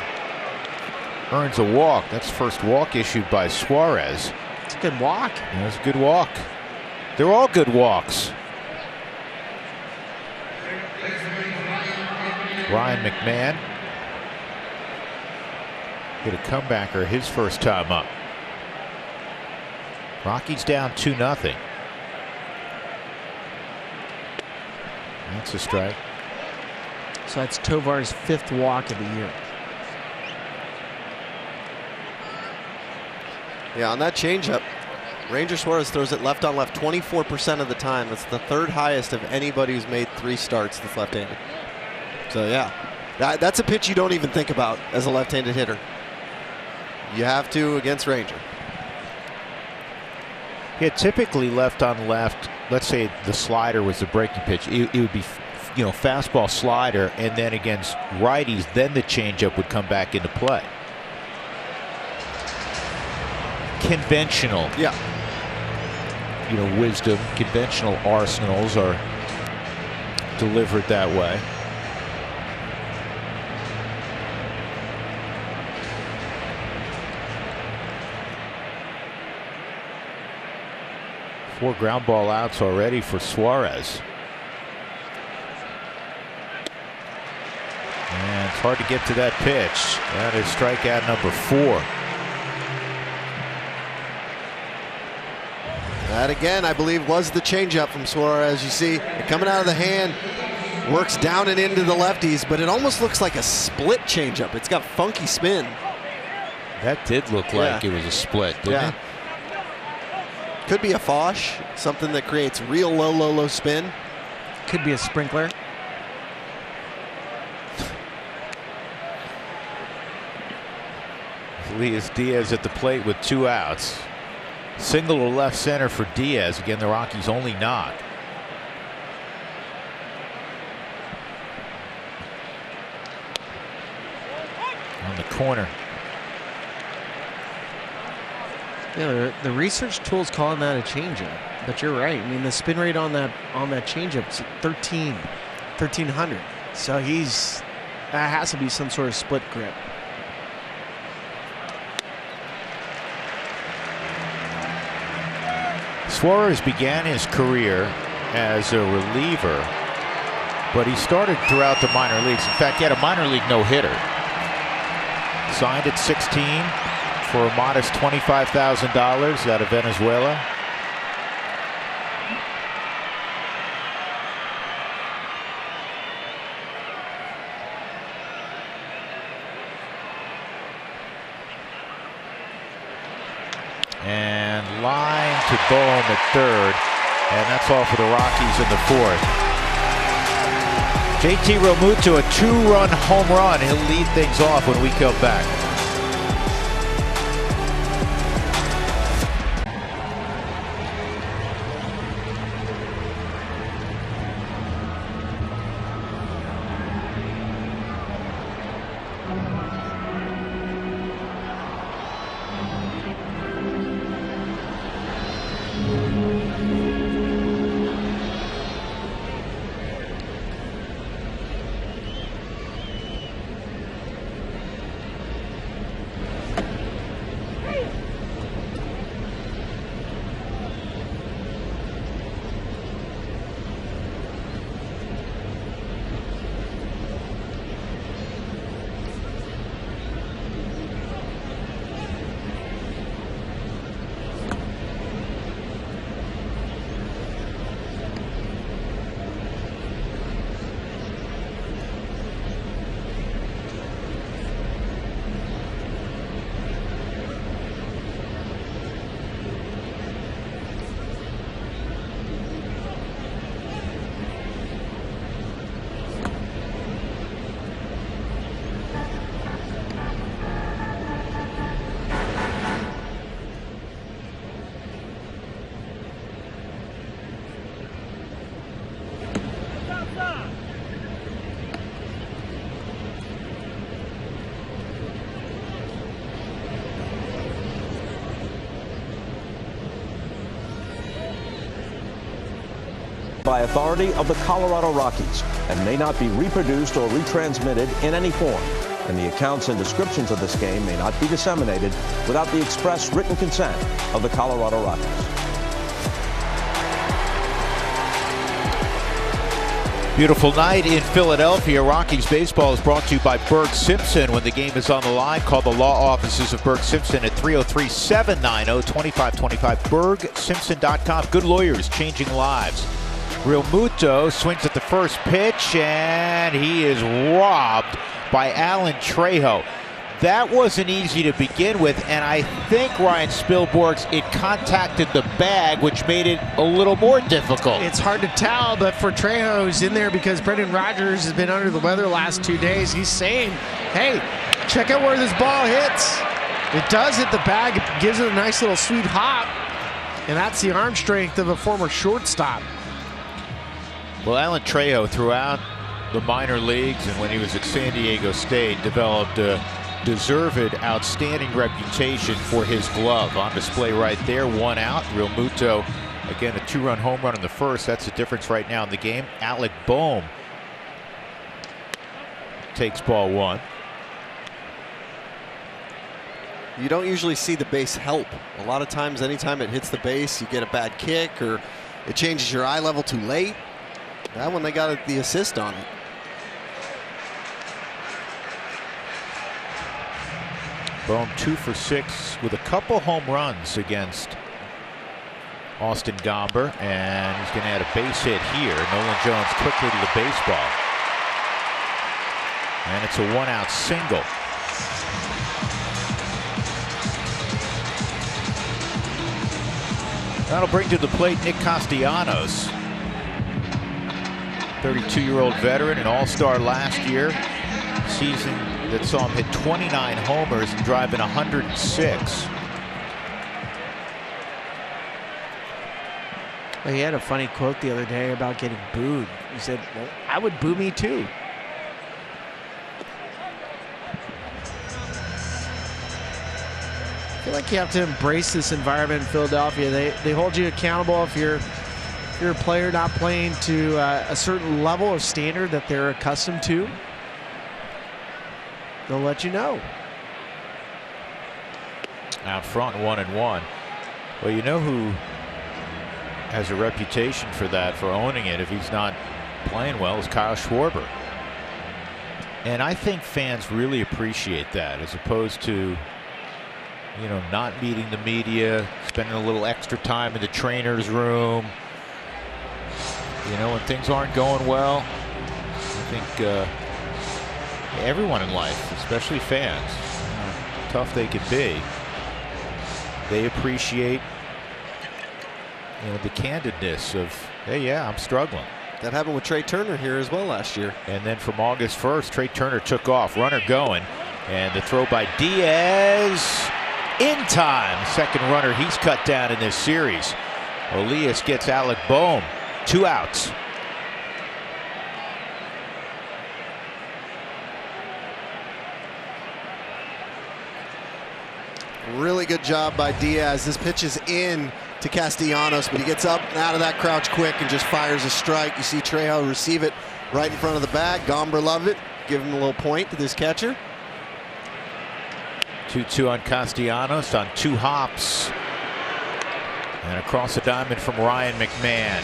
earns a walk. That's first walk issued by Suarez. It's a good walk. Yeah, it's a good walk. They're all good walks. Ryan McMahon hit a comebacker his first time up. Rockies down 2-0. That's a strike. So that's Tovar's 5th walk of the year. Yeah, on that changeup, Ranger Suarez throws it left on left 24% of the time. That's the 3rd highest of anybody who's made 3 starts that's left-handed. So yeah, that's a pitch you don't even think about as a left-handed hitter. You have to against Ranger. Yeah, typically left on left, let's say the slider was the breaking pitch, it would be, you know, fastball slider, and then against righties, then the changeup would come back into play. Conventional, yeah, you know, wisdom, conventional arsenals are delivered that way. 4 ground ball outs already for Suarez. And it's hard to get to that pitch. That is strikeout number 4. That again, I believe, was the changeup from Suarez. You see, coming out of the hand, works down and into the lefties, but it almost looks like a split changeup. It's got funky spin. That did look like it was a split, didn't it? Could be a Fosh, something that creates real low spin. Could be a sprinkler. Elias Diaz at the plate with 2 outs. Single to left center for Diaz. Again, the Rockies' only knock. On the corner. Yeah, the research tool's calling that a changeup, but you're right. I mean, the spin rate on that changeup is 1300. So that has to be some sort of split grip. Suarez began his career as a reliever, but he started throughout the minor leagues. In fact, he had a minor league no-hitter. Signed at 16 for a modest $25,000 out of Venezuela. And line to Bohm at third, and that's all for the Rockies in the 4th. JT Realmuto, a 2-run home run. He'll lead things off when we come back. By authority of the Colorado Rockies and may not be reproduced or retransmitted in any form. And the accounts and descriptions of this game may not be disseminated without the express written consent of the Colorado Rockies. Beautiful night in Philadelphia. Rockies baseball is brought to you by Berg Simpson. When the game is on the line, call the law offices of Berg Simpson at 303-790-2525. BergSimpson.com. Good lawyers changing lives. Realmuto swings at the first pitch, and he is robbed by Alan Trejo. That wasn't easy to begin with, and I think, Ryan Spilborghs, it contacted the bag, which made it a little more difficult. It's hard to tell, but for Trejo, who's in there because Brendan Rodgers has been under the weather the last 2 days, he's saying, hey, check out where this ball hits. It does hit the bag. It gives it a nice little sweet hop, and that's the arm strength of a former shortstop. Well, Alan Trejo, throughout the minor leagues and when he was at San Diego State, developed a deserved outstanding reputation for his glove. On display right there, 1 out. Realmuto, again, a 2-run home run in the first. That's the difference right now in the game. Alec Bohm takes ball 1. you don't usually see the base help. A lot of times, anytime it hits the base, you get a bad kick or it changes your eye level too late. That one, they got the assist on it. Bohm 2 for 6 with a couple home runs against Austin Gomber, and he's going to add a base hit here. Nolan Jones quickly to the baseball, and it's a 1-out single. That'll bring to the plate Nick Castellanos, 32-year-old veteran, an all-star last year, season that saw him hit 29 homers and drive in 106. He had a funny quote the other day about getting booed. He said, well, I would boo me too. I feel like you have to embrace this environment in Philadelphia. They hold you accountable if you're a player not playing to a certain level or standard that they're accustomed to. They'll let you know. Out front, 1-1. Well, you know who has a reputation for that, for owning it if he's not playing well, is Kyle Schwarber. And I think fans really appreciate that, as opposed to, you know, not meeting the media, spending a little extra time in the trainer's room. You know, when things aren't going well, I think everyone in life, especially fans, how tough they can be, they appreciate, you know, the candidness of, hey, yeah, I'm struggling. That happened with Trey Turner here as well last year. And then from August 1st, Trey Turner took off, runner going, and the throw by Diaz in time. Second runner he's cut down in this series. Elias gets Alec Bohm, 2 outs. Really good job by Diaz. This pitch is in to Castellanos, but he gets up and out of that crouch quick and just fires a strike. You see Trejo receive it right in front of the bag. Gomber loved it. Give him a little point to this catcher. 2-2 on Castellanos on 2 hops. And across the diamond from Ryan McMahon.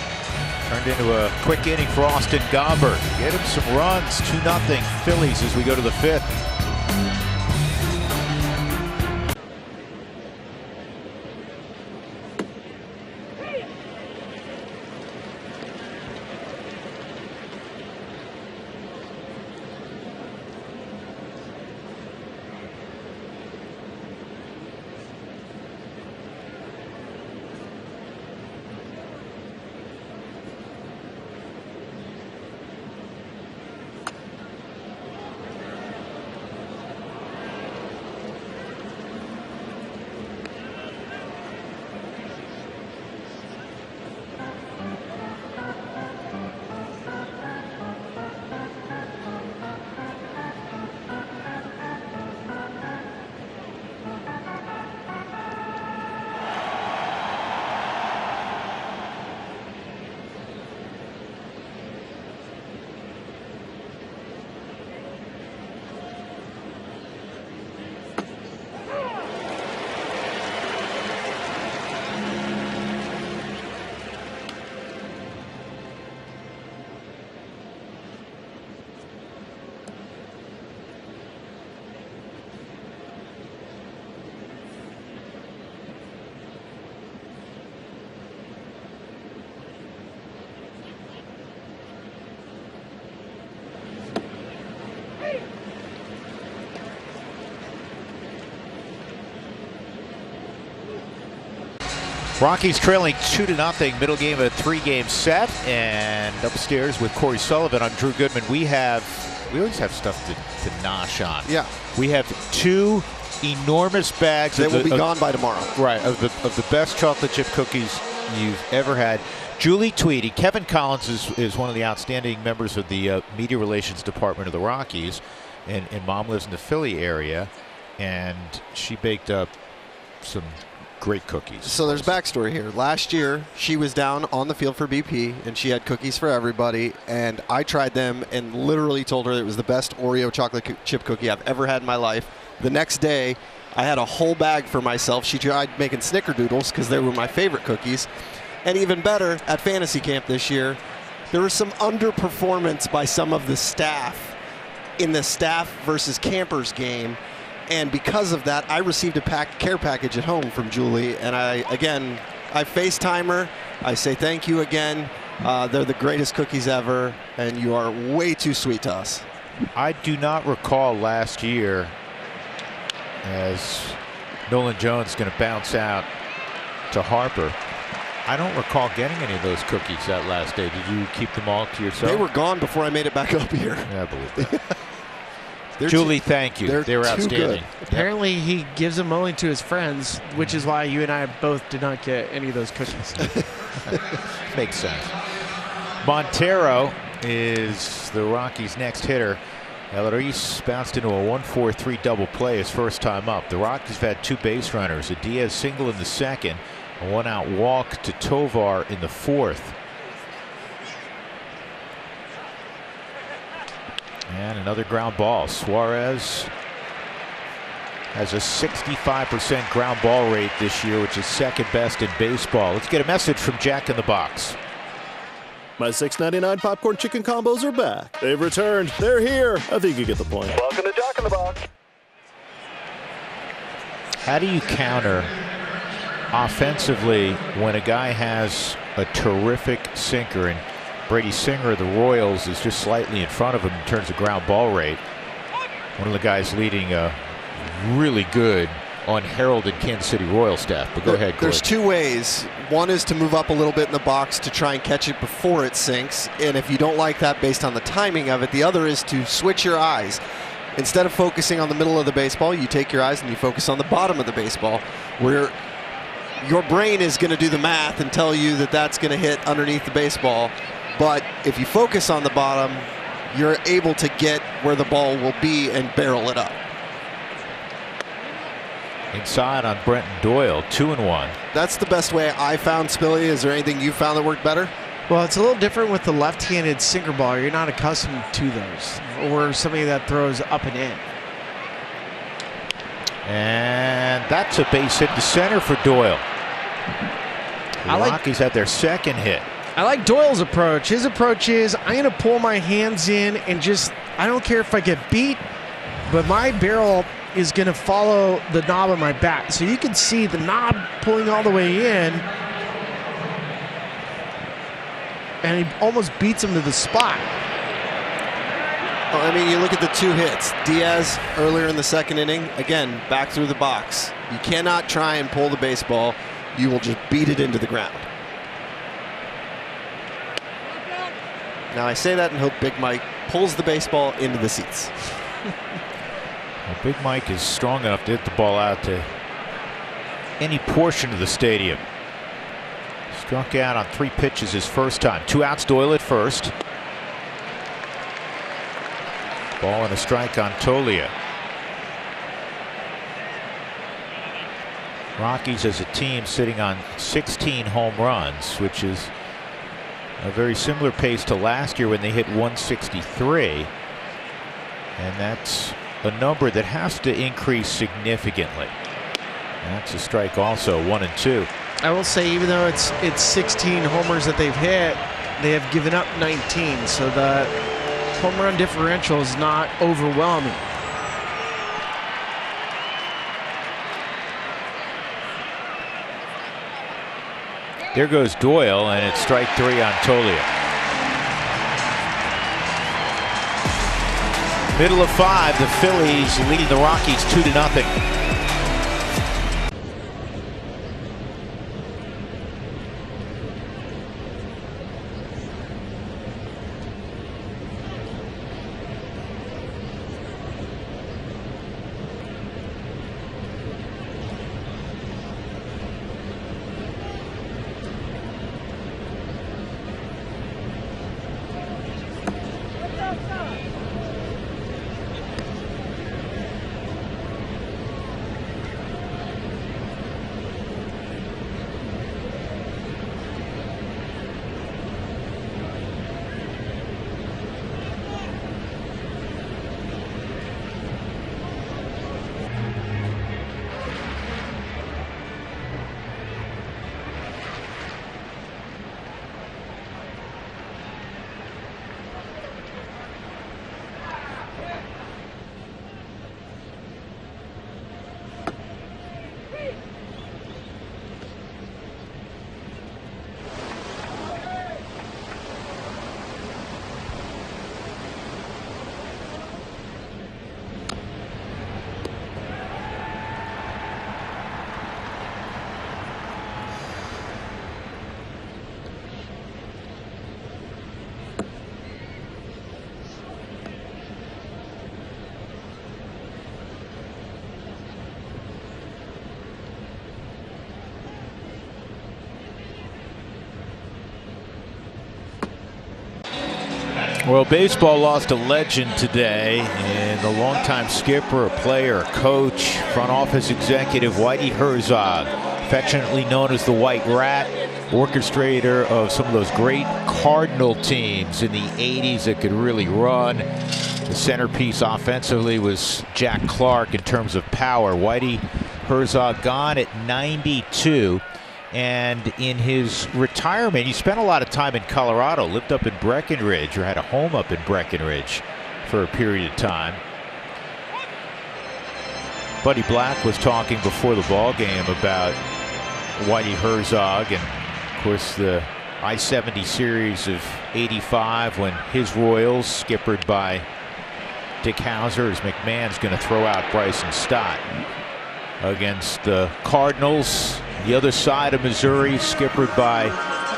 Turned into a quick inning for Austin Gomber. Get him some runs. 2-0 Phillies as we go to the 5th. Rockies trailing 2-0, middle game of a 3-game set, and upstairs with Corey Sullivan, I'm Drew Goodman. We always have stuff to nosh on. Yeah. We have 2 enormous bags. They will be gone by tomorrow. Right, of the best chocolate chip cookies you've ever had. Julie Tweedy, Kevin Collins is one of the outstanding members of the media relations department of the Rockies, and Mom lives in the Philly area, and she baked up some great cookies. So there's backstory here. Last year, she was down on the field for BP, and she had cookies for everybody, and I tried them and literally told her it was the best Oreo chocolate chip cookie I've ever had in my life. The next day, I had a whole bag for myself. She tried making snickerdoodles because they were my favorite cookies. And even better, at fantasy camp this year, there was some underperformance by some of the staff in the staff versus campers game. And because of that, I received a care package at home from Julie. And I FaceTime her. I say thank you again. They're the greatest cookies ever, and you are way too sweet to us. I do not recall last year, as Nolan Jones is going to bounce out to Harper. I don't recall getting any of those cookies that last day. Did you keep them all to yourself? They were gone before I made it back up here. Yeah, I believe that. Julie, thank you. They were outstanding. Apparently, he gives them only to his friends, which is why you and I both did not get any of those cookies. Makes sense. Montero is the Rockies' next hitter. Elleris bounced into a 1-4-3 double play his first time up. The Rockies have had 2 base runners, a Diaz single in the second, a 1-out walk to Tovar in the 4th. And another ground ball. Suarez has a 65% ground ball rate this year, which is second best in baseball. Let's get a message from Jack in the Box. My $6.99 popcorn chicken combos are back. They've returned. They're here. I think you get the point. Welcome to Jack in the Box. How do you counter offensively when a guy has a terrific sinker, and Brady Singer of the Royals is just slightly in front of him in terms of ground ball rate? One of the guys leading a really good unheralded Kansas City Royal staff. But go ahead, Corey. There's 2 ways. One is to move up a little bit in the box to try and catch it before it sinks. And if you don't like that based on the timing of it, the other is to switch your eyes. Instead of focusing on the middle of the baseball, you take your eyes and you focus on the bottom of the baseball, where your brain is going to do the math and tell you that that's going to hit underneath the baseball. But if you focus on the bottom, you're able to get where the ball will be and barrel it up. Inside on Brenton Doyle, 2-1. That's the best way I found, Spilly. Is there anything you found that worked better? Well, it's a little different with the left-handed sinker ball. You're not accustomed to those, or somebody that throws up and in. And that's a base hit to center for Doyle. The Rockies had their second hit. I like Doyle's approach. His approach is, I'm going to pull my hands in and just, I don't care if I get beat, but my barrel is going to follow the knob of my bat. So you can see the knob pulling all the way in, and he almost beats him to the spot. Well, I mean, you look at the 2 hits. Diaz earlier in the second inning, again, back through the box. You cannot try and pull the baseball. You will just beat it into the ground. Now, I say that and hope Big Mike pulls the baseball into the seats. Well, Big Mike is strong enough to hit the ball out to any portion of the stadium. Struck out on 3 pitches his first time. 2 outs, Doyle at first. Ball and a strike on Tolia. Rockies as a team sitting on 16 home runs, which is a very similar pace to last year when they hit 163. And that's a number that has to increase significantly. And that's a strike also, 1-2. I will say, even though it's 16 homers that they've hit, they have given up 19. So the home run differential is not overwhelming. There goes Doyle, and it's strike 3 on Tolia. Middle of 5, the Phillies leading the Rockies 2-0. Well, baseball lost a legend today, and a longtime skipper, a player, a coach, front office executive, Whitey Herzog, affectionately known as the White Rat, orchestrator of some of those great Cardinal teams in the 80s that could really run. The centerpiece offensively was Jack Clark in terms of power. Whitey Herzog gone at 92. And in his retirement, he spent a lot of time in Colorado, lived up in Breckenridge, or had a home up in Breckenridge for a period of time. Buddy Black was talking before the ball game about Whitey Herzog, and of course the I-70 series of '85 when his Royals, skippered by Dick Hauser, as McMahon's going to throw out Bryson Stott, against the Cardinals. The other side of Missouri, skippered by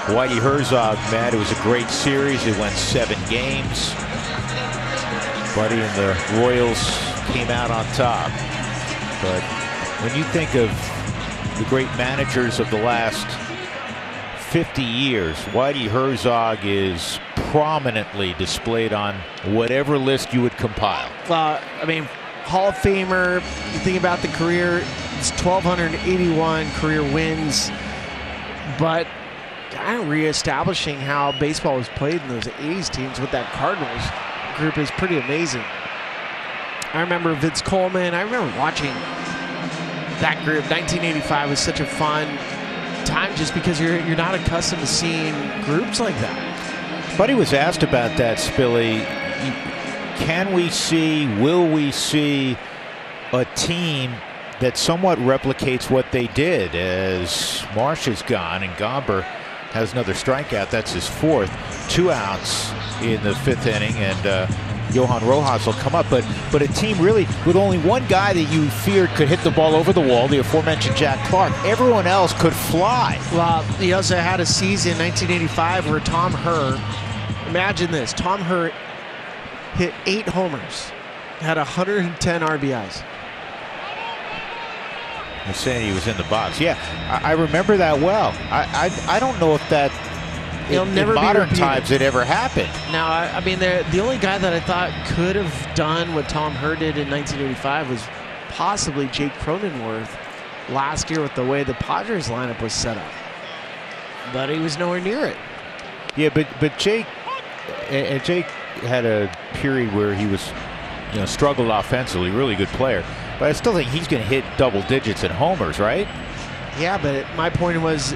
Whitey Herzog. Matt, it was a great series. It went 7 games. Buddy and the Royals came out on top. But when you think of the great managers of the last 50 years, Whitey Herzog is prominently displayed on whatever list you would compile. I mean, Hall of Famer. You think about the career, it's 1,281 career wins, but kind of reestablishing how baseball was played in those 80s teams with that Cardinals group is pretty amazing. I remember Vince Coleman. I remember watching that group. 1985 was such a fun time just because you're not accustomed to seeing groups like that. Buddy was asked about that, Spilly. Can we see, will we see a team that somewhat replicates what they did, as Marsh is gone and Gomber has another strikeout? That's his 4th. 2 outs in the 5th inning, and Johan Rojas will come up. But a team really with only one guy that you feared could hit the ball over the wall, the aforementioned Jack Clark. Everyone else could fly. Well, he also had a season, 1985, where Tom Herr, imagine this, Tom Herr hit 8 homers, had 110 RBIs. I'm saying he was in the box. Yeah, I remember that well. I don't know if that in modern times it ever happened. Now, I mean, the only guy that I thought could have done what Tom Herr did in 1985 was possibly Jake Cronenworth last year with the way the Padres lineup was set up. But he was nowhere near it. Yeah, but Jake had a period where he was, struggled offensively, really good player. But I still think he's going to hit double digits in homers, right? Yeah, but my point was,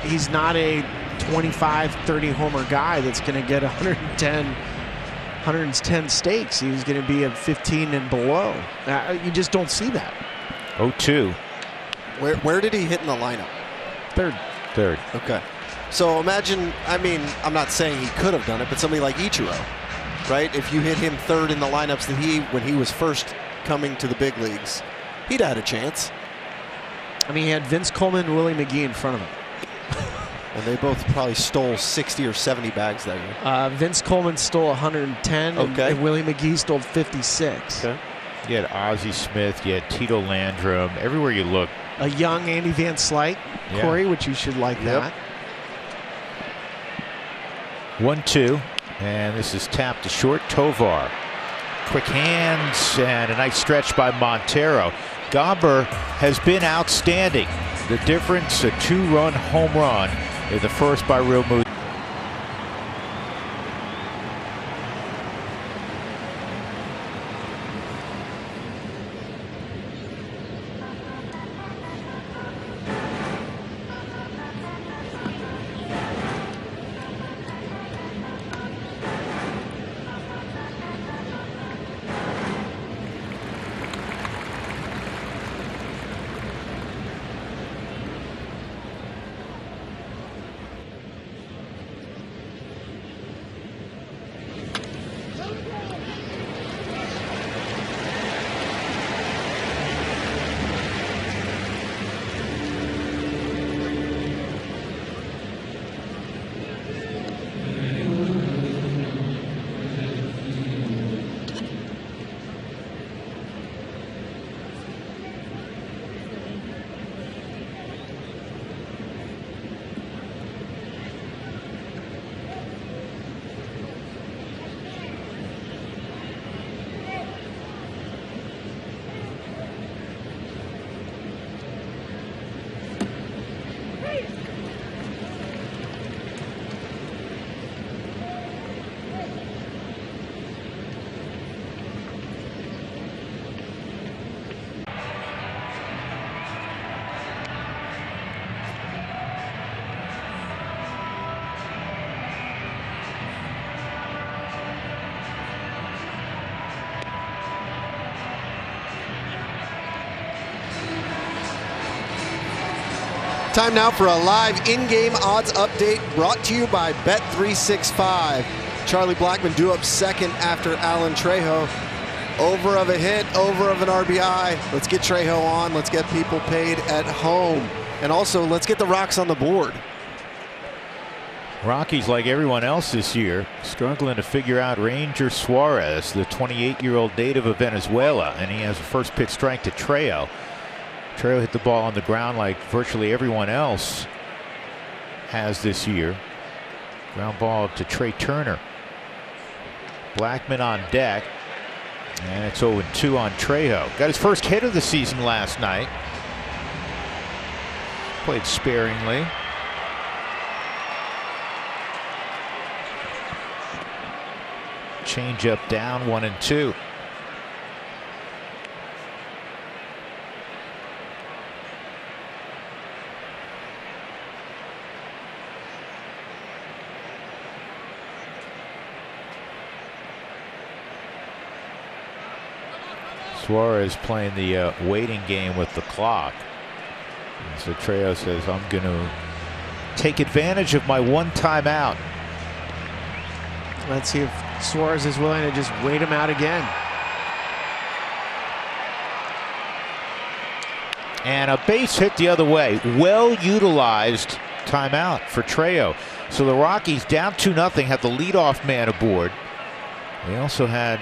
he's not a 25, 30 homer guy that's going to get 110 stakes. He's going to be a 15 and below. You just don't see that. 0-2. Where did he hit in the lineup? Third. Okay. So imagine, I mean, I'm not saying he could have done it, but somebody like Ichiro, right? If you hit him 3rd in the lineups that when he was first coming to the big leagues, he'd had a chance. I mean, he had Vince Coleman and Willie McGee in front of him. And they both probably stole 60 or 70 bags that year. Vince Coleman stole 110, okay, and Willie McGee stole 56. Okay. You had Ozzie Smith, you had Tito Landrum, everywhere you look. A young Andy Van Slyke, Corey, which you should like that. 1-2, and this is tapped to short. Tovar. Quick hands and a nice stretch by Montero. Gomber has been outstanding. The difference, a 2-run home run in the first by Real Muto. Time now for a live in-game odds update brought to you by Bet365. Charlie Blackmon due up second after Alan Trejo. Over of a hit, over of an RBI. Let's get Trejo on. Let's get people paid at home. And also, let's get the Rocks on the board. Rockies, like everyone else this year, struggling to figure out Ranger Suarez, the 28-year-old native of Venezuela, and he has a first pitch strike to Trejo. Trejo hit the ball on the ground like virtually everyone else has this year. Ground ball to Trey Turner. Blackmon on deck. And it's 0-2 on Trejo. Got his first hit of the season last night. Played sparingly. Change up down 1-2. Suarez playing the waiting game with the clock. And so Trejo says, I'm going to take advantage of my one timeout. Let's see if Suarez is willing to just wait him out again. And a base hit the other way. Well utilized timeout for Trejo. So the Rockies down 2-0 have the leadoff man aboard. They also had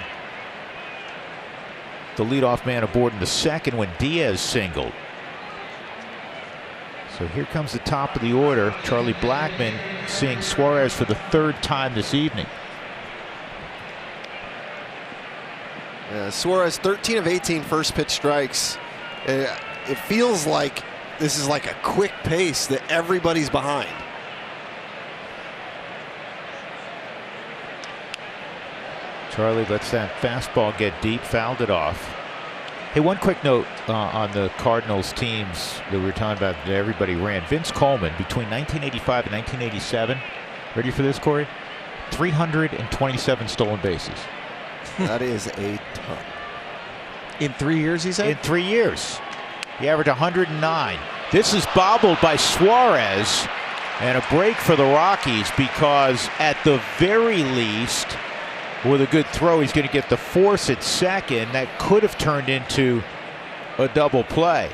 the leadoff man aboard in the second when Diaz singled. So here comes the top of the order. Charlie Blackmon seeing Suarez for the third time this evening. Suarez 13 of 18 first pitch strikes. It feels like this is like a quick pace that everybody's behind. Charlie lets that fastball get deep, fouled it off. Hey, one quick note on the Cardinals teams that we were talking about that everybody ran. Vince Coleman, between 1985 and 1987, ready for this, Corey? 327 stolen bases. That is a ton. In 3 years, he said? In 3 years. He averaged 109. This is bobbled by Suarez, and a break for the Rockies because at the very least, with a good throw, he's going to get the force at second. That could have turned into a double play.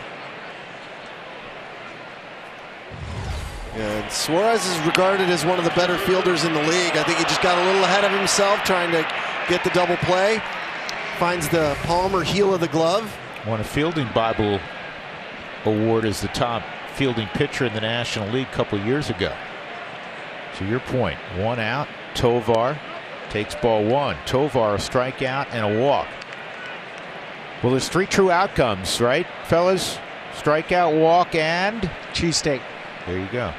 And Suarez is regarded as one of the better fielders in the league. I think he just got a little ahead of himself trying to get the double play. Finds the palm or heel of the glove. Won a Fielding Bible award as the top fielding pitcher in the National League a couple years ago. To your point, one out. Tovar takes ball one. Tovar a strikeout and a walk. Well, there's three true outcomes, right, fellas? Strikeout, walk, and cheesesteak. There you go.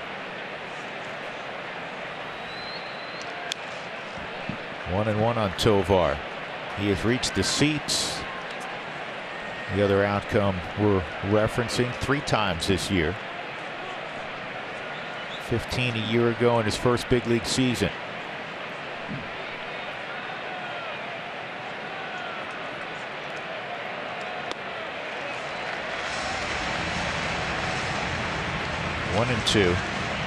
1-1 on Tovar. He has reached the seats. The other outcome we're referencing 3 times this year. 15 a year ago in his first big league season. One and two.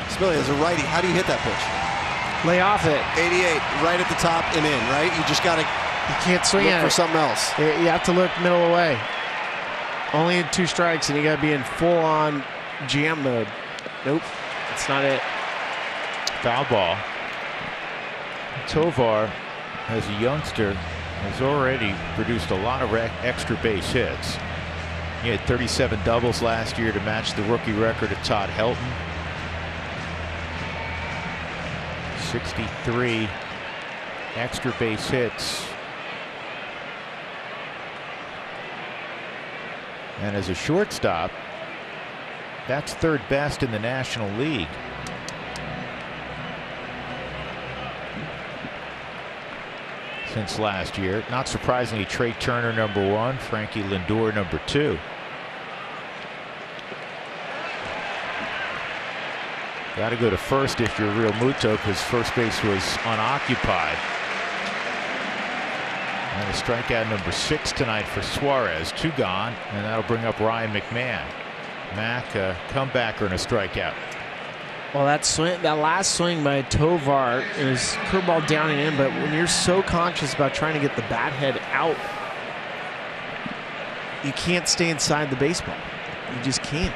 Smiley, as a righty, how do you hit that pitch? Lay off it. 88, right at the top and in, right? You just got to. You can't swing look at for it. something else. You have to look middle away. Only in 2 strikes, and you got to be in full-on GM mode. Nope, that's not it. Foul ball. Tovar, as a youngster, has already produced a lot of extra base hits. He had 37 doubles last year to match the rookie record of Todd Helton. 63 extra base hits. And as a shortstop, that's 3rd best in the National League. Since last year. Not surprisingly, Trey Turner #1, Frankie Lindor #2. Got to go to first if you're Real Muto because first base was unoccupied. And a strikeout #6 tonight for Suarez. 2 gone, and that'll bring up Ryan McMahon. Mack, a comebacker and a strikeout. Well, that last swing by Tovar is curveball down and in, but when you're so conscious about trying to get the bat head out, you can't stay inside the baseball. You just can't.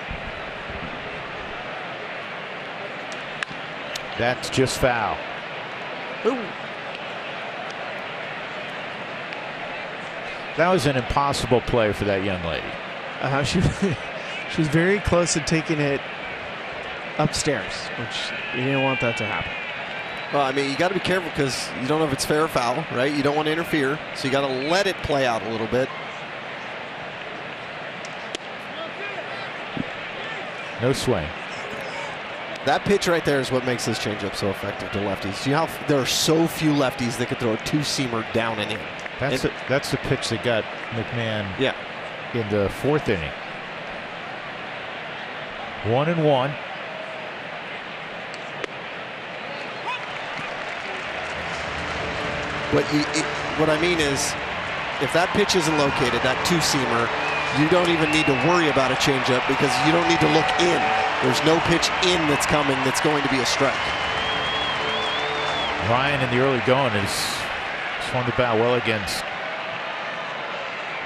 That's just foul. Ooh. That was an impossible play for that young lady. She was very close to taking it upstairs, which you didn't want that to happen. Well, I mean, you got to be careful because you don't know if it's fair or foul, right? You don't want to interfere, so you got to let it play out a little bit. No swing. That pitch right there is what makes this changeup so effective to lefties. You know how there are so few lefties that could throw a two-seamer down and in. That's the pitch that got McMahon in the 4th inning. 1-1. What I mean is, if that pitch isn't located, that two-seamer, you don't even need to worry about a changeup because you don't need to look in. There's no pitch in that's coming that's going to be a strike. Ryan in the early going has swung the bat well against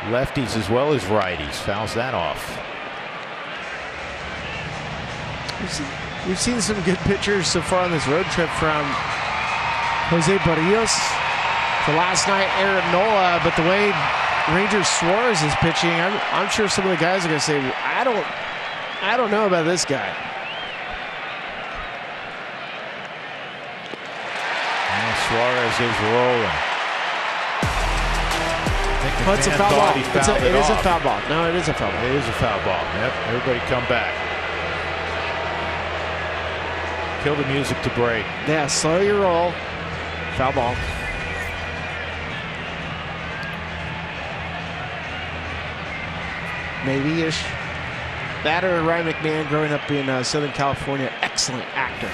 lefties as well as righties. Fouls that off. We've seen some good pitchers so far on this road trip, from Jose Barrios to last night Aaron Nola, but the way Ranger Suarez is pitching, I'm sure some of the guys are going to say, I don't know about this guy. And Suarez is rolling. Oh, it's a foul ball. It is a foul ball. No, it is a foul ball. It is a foul ball. Yep. Everybody come back. Kill the music to break. Yeah, slow your roll. Foul ball. Maybe-ish. That or Ryan McMahon growing up in Southern California. Excellent actor.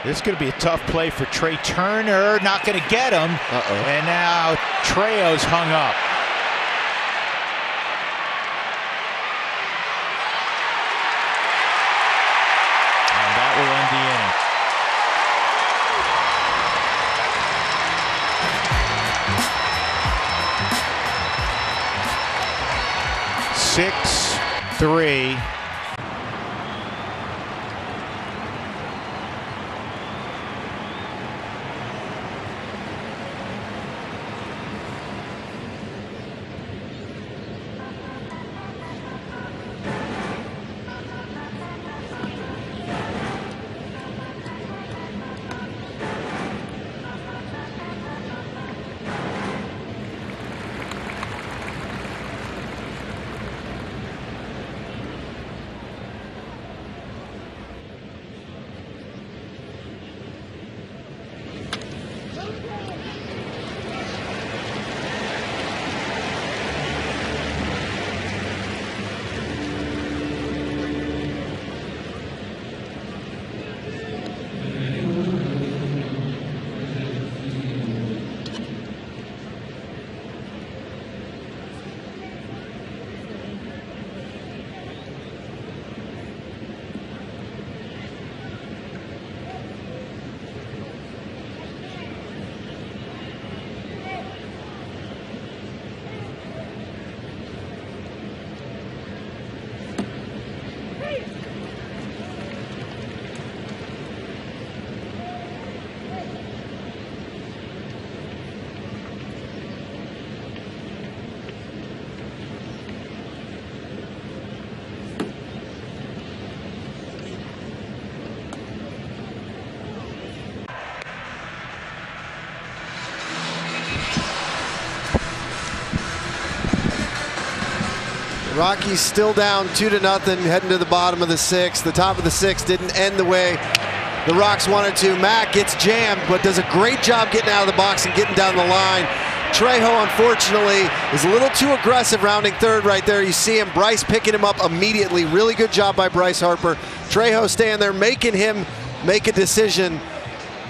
This is going to be a tough play for Trey Turner. Not going to get him. And now Trejo's hung up. And that will end the inning. Six-3. Rockies still down 2-0, heading to the bottom of the 6th. The top of the 6th didn't end the way the Rocks wanted to. Mack gets jammed, but does a great job getting out of the box and getting down the line. Trejo, unfortunately, is a little too aggressive rounding third right there. You see him, Bryce picking him up immediately. Really good job by Bryce Harper. Trejo staying there, making him make a decision.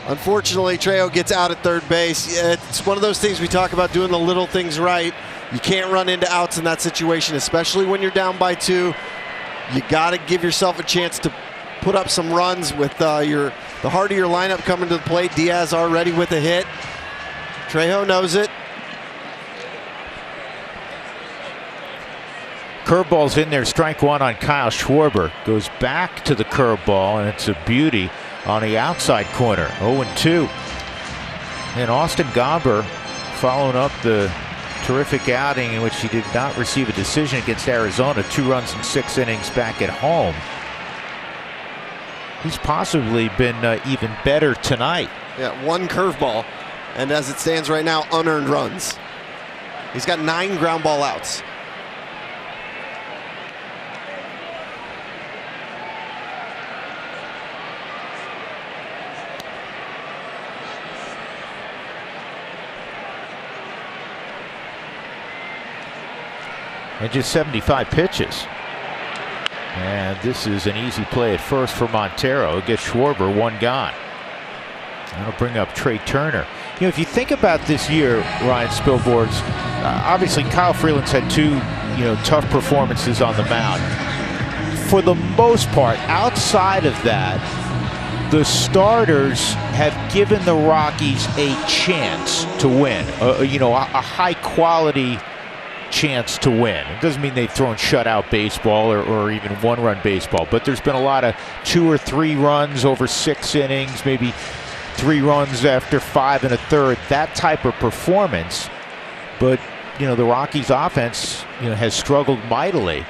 Unfortunately, Trejo gets out at third base. It's one of those things we talk about, doing the little things right. You can't run into outs in that situation, especially when you're down by 2. You got to give yourself a chance to put up some runs with the heart of your lineup coming to the plate. Diaz already with a hit. Trejo knows it. Curveball's in there, strike 1 on Kyle Schwarber. Goes back to the curveball, and it's a beauty on the outside corner. 0-2. And Austin Gomber following up the terrific outing in which he did not receive a decision against Arizona. 2 runs in 6 innings back at home. He's possibly been even better tonight. Yeah, 1 curveball, and as it stands right now, unearned runs. He's got 9 ground ball outs. And just 75 pitches. And this is an easy play at first for Montero. It gets Schwarber 1 gone. That'll bring up Trey Turner. You know, if you think about this year, Ryan Spilborghs, obviously Kyle Freeland's had 2, tough performances on the mound. For the most part, outside of that, the starters have given the Rockies a chance to win. A high quality chance to win. It doesn't mean they've thrown shutout baseball or even 1-run baseball, but there's been a lot of 2 or 3 runs over 6 innings, maybe 3 runs after 5 1/3, that type of performance. But the Rockies offense has struggled mightily,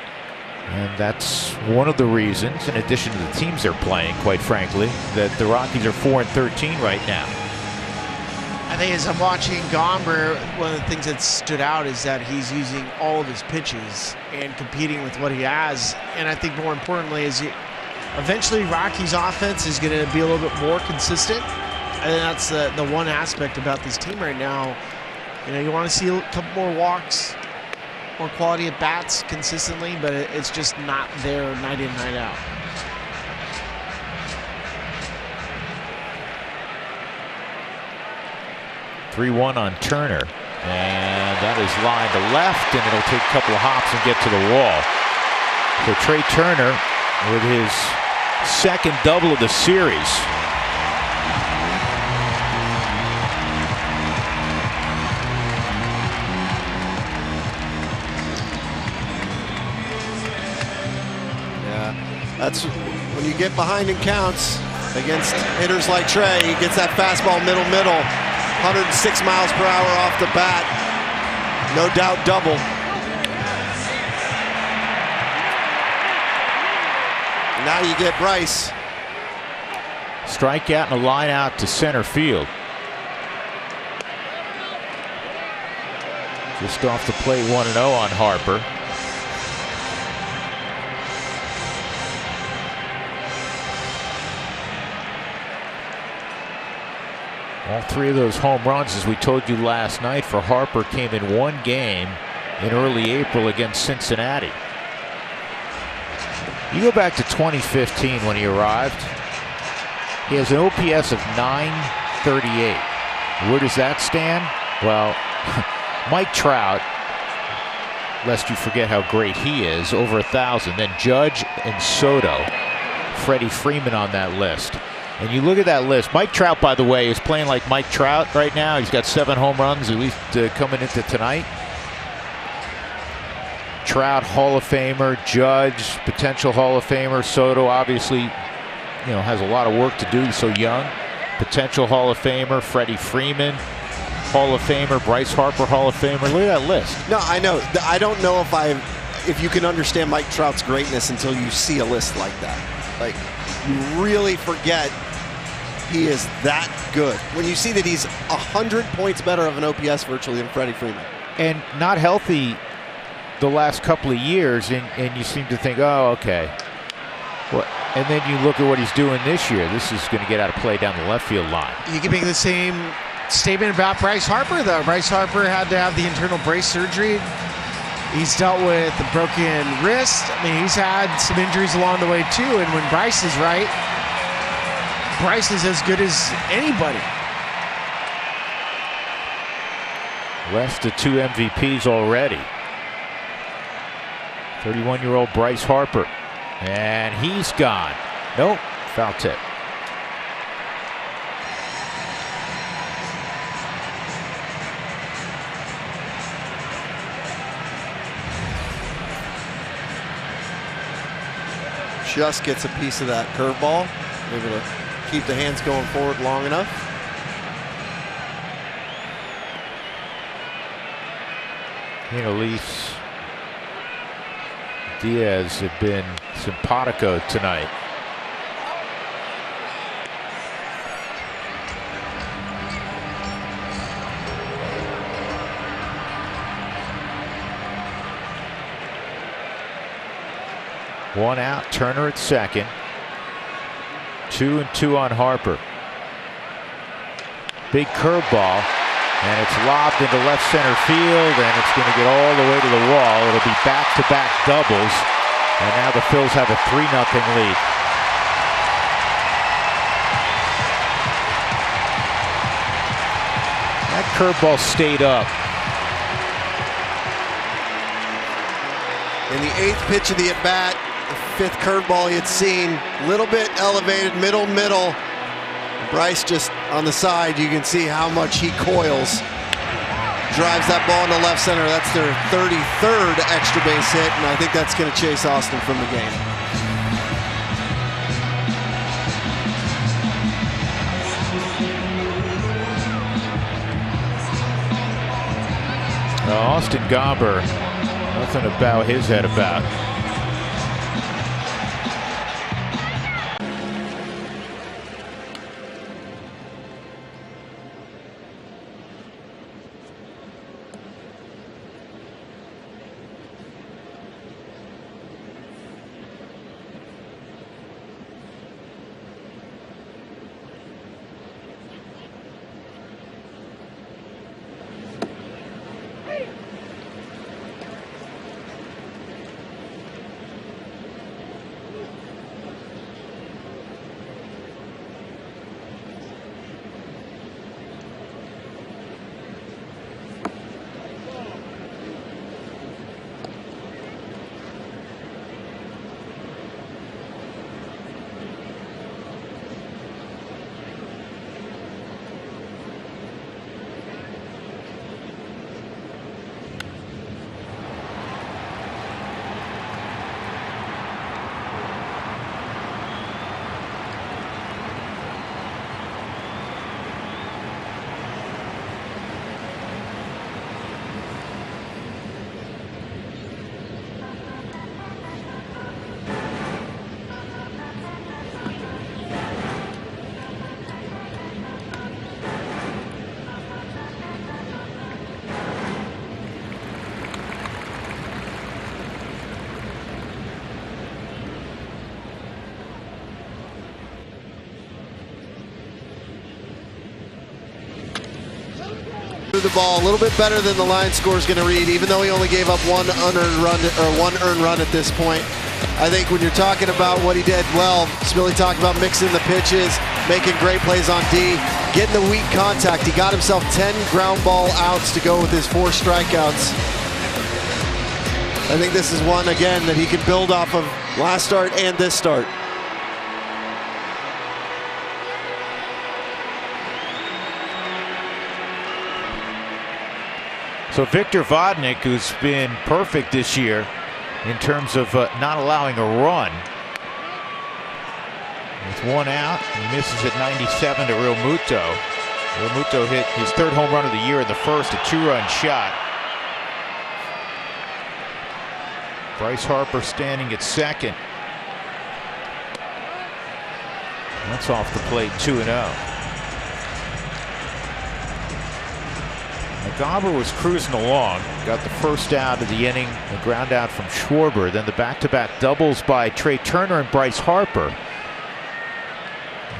and that's one of the reasons, in addition to the teams they're playing, quite frankly, that the Rockies are 4-13 right now. I think as I'm watching Gomber, one of the things that stood out is that he's using all of his pitches and competing with what he has. And I think more importantly is eventually Rockies offense is going to be a little bit more consistent. I think that's the one aspect about this team right now. You want to see a couple more walks, more quality at bats consistently, but it's just not there night in, night out. (3-1) on Turner, and that is lined to left, and it'll take a couple of hops and get to the wall. So Trey Turner with his 2nd double of the series. Yeah, that's when you get behind in counts against hitters like Trey. He gets that fastball middle. 106 miles per hour off the bat. No doubt double. Now you get Bryce. Strikeout and a line out to center field. Just off the plate, 1-0 on Harper. All 3 of those home runs, as we told you last night, for Harper came in 1 game in early April against Cincinnati. You go back to 2015 when he arrived. He has an OPS of .938. Where does that stand? Well, Mike Trout, lest you forget how great he is, over 1,000. Then Judge and Soto, Freddie Freeman on that list. And you look at that list. Mike Trout, by the way, is playing like Mike Trout right now. He's got 7 home runs, at least coming into tonight. Trout, Hall of Famer. Judge, potential Hall of Famer. Soto, obviously, has a lot of work to do. He's so young. Potential Hall of Famer. Freddie Freeman, Hall of Famer. Bryce Harper, Hall of Famer. Look at that list. No, I know. I don't know if you can understand Mike Trout's greatness until you see a list like that. Like, you really forget he is that good when you see that he's 100 points better of an OPS virtually than Freddie Freeman. And not healthy the last couple of years, and you seem to think, oh, okay. Well, and then you look at what he's doing this year. This is going to get out of play down the left field line. You can make the same statement about Bryce Harper, though. Bryce Harper had to have the internal brace surgery. He's dealt with a broken wrist. I mean, he's had some injuries along the way, too. And when Bryce is right, Bryce is as good as anybody. Less to 2 MVPs already. 31-year-old Bryce Harper. And he's gone. Nope, foul tip. Just gets a piece of that curveball. Able to keep the hands going forward long enough. Elise Diaz have been simpatico tonight. One out, Turner at second. 2-2 on Harper. Big curveball, and it's lobbed into left center field, and it's going to get all the way to the wall. It'll be back-to-back doubles, and now the Phils have a 3-0 lead. That curveball stayed up. In the 8th pitch of the at-bat, the 5th curveball he had seen, a little bit elevated, middle. Bryce just on the side, you can see how much he coils. Drives that ball into left center. That's their 33rd extra base hit, and I think that's going to chase Austin from the game. Austin Gomber, nothing to bow his head about. The ball a little bit better than the line score is going to read, even though he only gave up one unearned run or one earned run at this point. I think when you're talking about what he did well, Spilly talked about mixing the pitches, making great plays on D, getting the weak contact. He got himself 10 ground ball outs to go with his 4 strikeouts. I think this is one, again, that he can build off of last start and this start. So Victor Vodnik, who's been perfect this year in terms of not allowing a run. With 1 out, he misses at 97 to Real Muto. Real Muto hit his 3rd home run of the year in the 1st, a 2-run shot. Bryce Harper standing at second. That's off the plate, 2-0. Gomber was cruising along, got the 1st out of the inning, a ground out from Schwarber, then the back-to-back doubles by Trey Turner and Bryce Harper.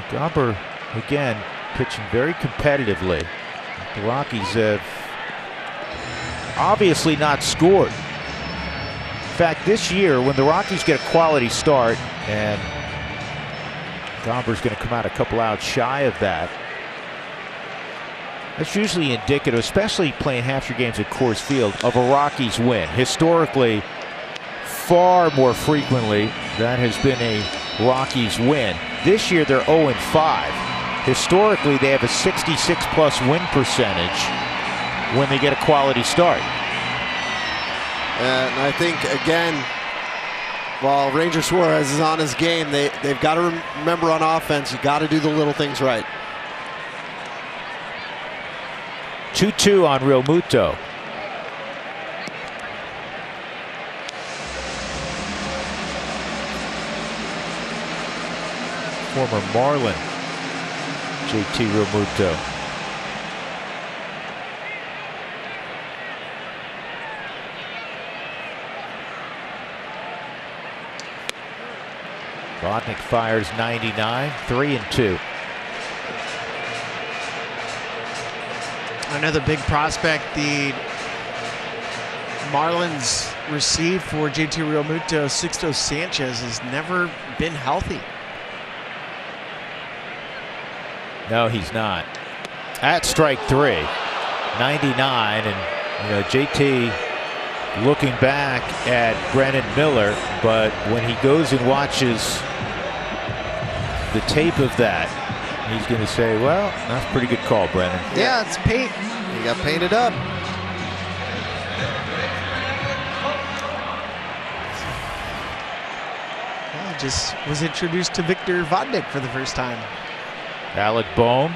Gomber, again, pitching very competitively. The Rockies have obviously not scored. In fact, this year, when the Rockies get a quality start, and Gomber's going to come out a couple outs shy of that, That's usually indicative, especially playing half your games at Coors Field, of a Rockies win. Historically, far more frequently, that has been a Rockies win. This year, they're 0-5. Historically, they have a 66-plus win percentage when they get a quality start. And I think, again, while Ranger Suarez is on his game, they've got to remember on offense, you got to do the little things right. 2-2 on Real Muto. Former Marlin, JT Realmuto. Vodnik fires 99, 3-2. Another big prospect the Marlins received for JT Realmuto, Sixto Sanchez, has never been healthy. No, he's not. At strike 3, 99, and JT looking back at Brennan Miller, but when he goes and watches the tape of that, he's going to say, well, that's a pretty good call, Brennan. Yeah, it's paint. He got painted up. Well, just was introduced to Victor Vodnik for the first time. Alec Bohm.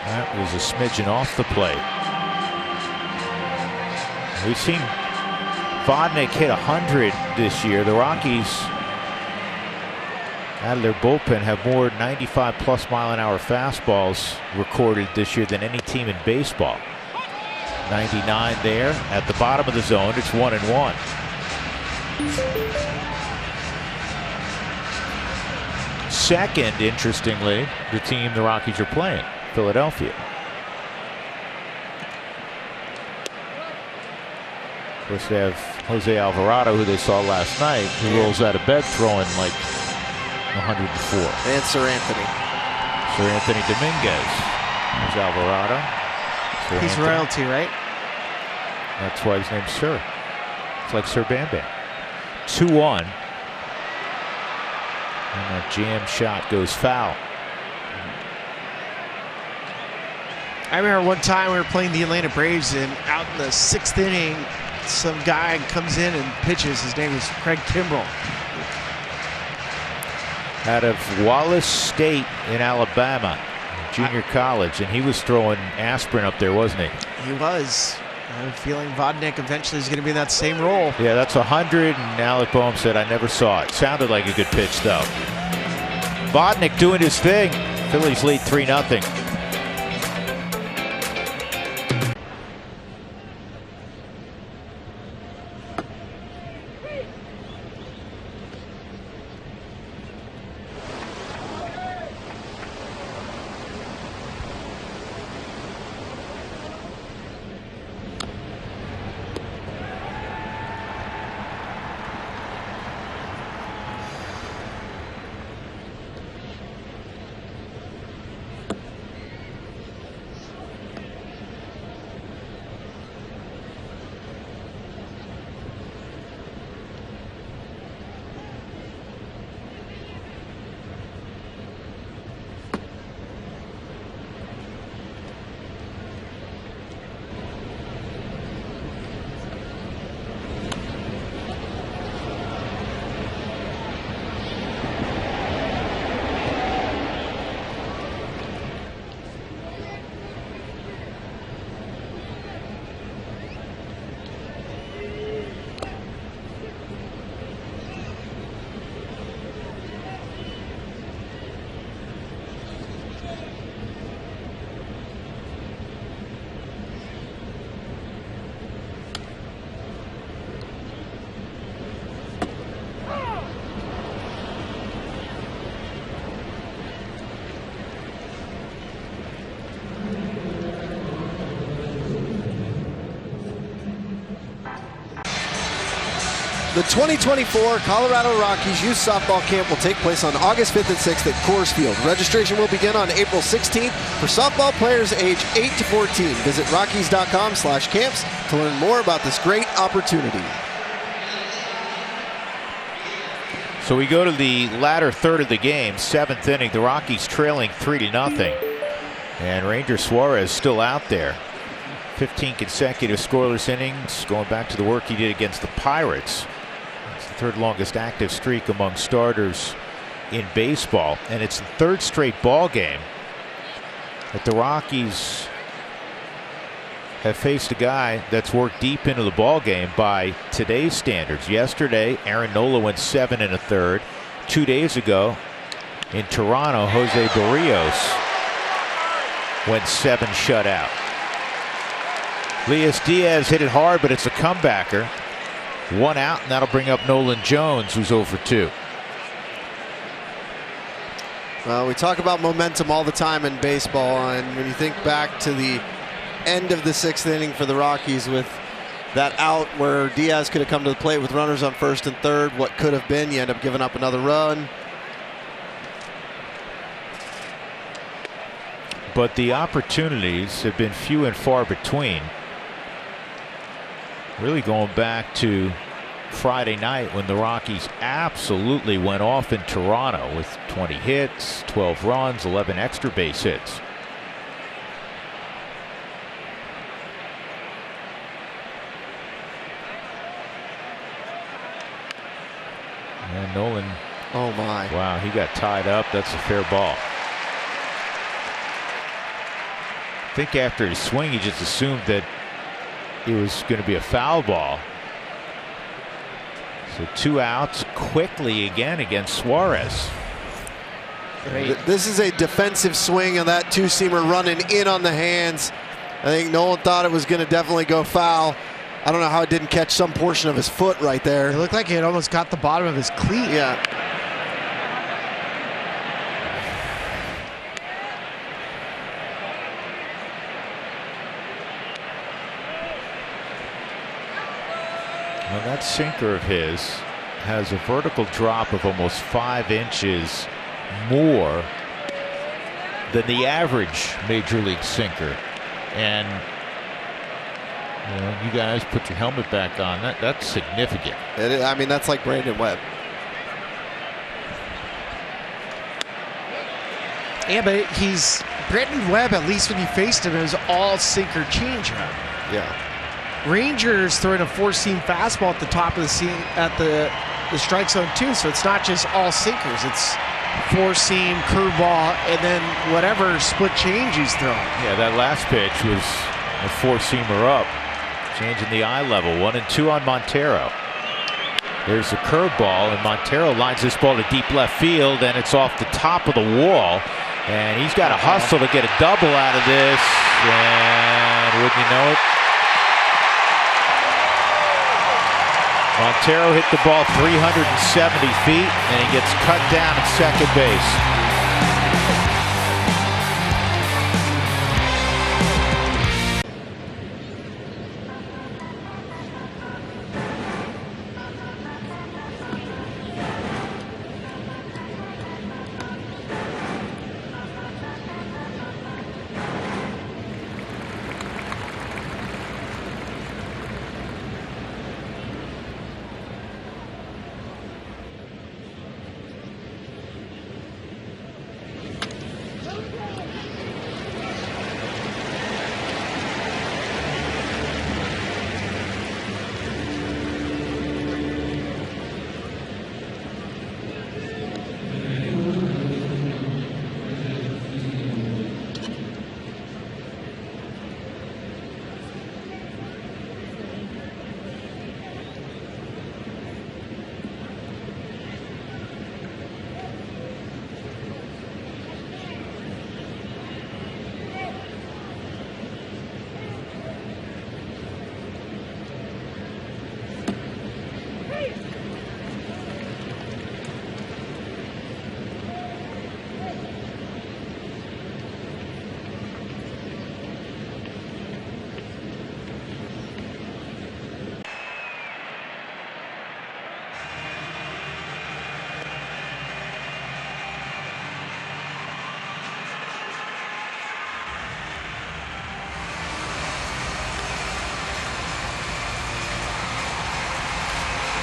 That was a smidgen off the plate. We've seen Vodnik hit 100 this year. The Rockies, out of their bullpen, have more 95-plus mile-an-hour fastballs recorded this year than any team in baseball. 99 there at the bottom of the zone. It's 1-1. Second, interestingly, the team the Rockies are playing, Philadelphia. Of course, they have Jose Alvarado, who they saw last night, who rolls out of bed throwing like 104. And Sir Anthony. Sir Anthony Dominguez. There's Alvarado. He's Anthony. royalty, right? That's why his name's Sir. It's like Sir Bam Bam. 2-1. And that jam shot goes foul. I remember one time we were playing the Atlanta Braves, and out in the 6th inning, some guy comes in and pitches. His name is Craig Kimbrell. Out of Wallace State in Alabama, junior college, and he was throwing aspirin up there, wasn't he? He was. I have a feeling Vodnik eventually is going to be in that same role. Yeah, that's 100, and Alec Bohm said, I never saw it. Sounded like a good pitch, though. Vodnik doing his thing. Phillies lead 3-0. The 2024 Colorado Rockies Youth Softball Camp will take place on August 5th and 6th at Coors Field. Registration will begin on April 16th for softball players age 8 to 14. Visit Rockies.com/camps to learn more about this great opportunity. So we go to the latter third of the game, 7th inning. The Rockies trailing 3-0. And Ranger Suarez still out there. 15 consecutive scoreless innings, going back to the work he did against the Pirates. It's the third longest active streak among starters in baseball, and it's the third straight ball game that the Rockies have faced a guy that's worked deep into the ball game by today's standards. Yesterday, Aaron Nola went 7 1/3. 2 days ago in Toronto, Jose Barrios went 7 shutout. Elias Diaz hit it hard, but it's a comebacker. 1 out, and that'll bring up Nolan Jones, who's 0 for 2. Well, we talk about momentum all the time in baseball, and when you think back to the end of the 6th inning for the Rockies with that out where Diaz could have come to the plate with runners on 1st and 3rd, what could have been, you end up giving up another run. But the opportunities have been few and far between. Really going back to Friday night when the Rockies absolutely went off in Toronto with 20 hits, 12 runs, 11 extra base hits. And Nolan, oh my. Wow, he got tied up. That's a fair ball. I think after his swing, he just assumed that it was going to be a foul ball. So 2 outs quickly again against Suarez. This is a defensive swing, and that two-seamer running in on the hands. I think Nolan thought it was going to definitely go foul. I don't know how it didn't catch some portion of his foot right there. It looked like it almost got the bottom of his cleat. Yeah. Well, that sinker of his has a vertical drop of almost 5 inches more than the average major league sinker. And you guys put your helmet back on. That's significant. I mean, that's like Brandon Webb. Yeah, but Brandon Webb, at least when you faced him, it was all sinker changeup. Yeah. Rangers throwing a 4-seam fastball at the top of the seam at the strike zone too, so it's not just all sinkers. It's 4-seam, curveball, and then whatever split change he's throwing. Yeah, that last pitch was a 4-seamer up, changing the eye level. 1-2 on Montero. There's a curveball, and Montero lines this ball to deep left field, and it's off the top of the wall. And he's got to hustle to get a double out of this, and wouldn't you know it? Montero hit the ball 370 feet, and he gets cut down at second base.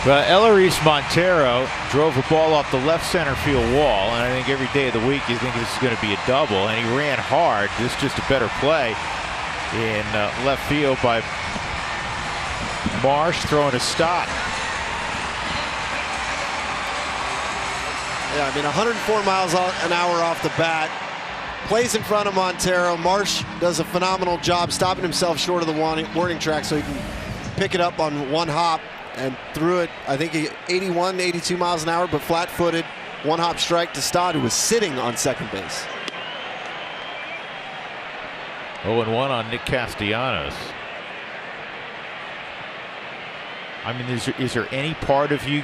Well, Eleris Montero drove a ball off the left center field wall, and I think every day of the week you think this is going to be a double, and he ran hard. This is just a better play in left field by Marsh, throwing a stop. Yeah, I mean, 104 miles an hour off the bat. Plays in front of Montero. Marsh does a phenomenal job stopping himself short of the warning track so he can pick it up on one hop, and threw it, I think, 81, 82 miles an hour, but flat-footed. One-hop strike to Stott, who was sitting on second base. 0-1 on Nick Castellanos. I mean, is there any part of you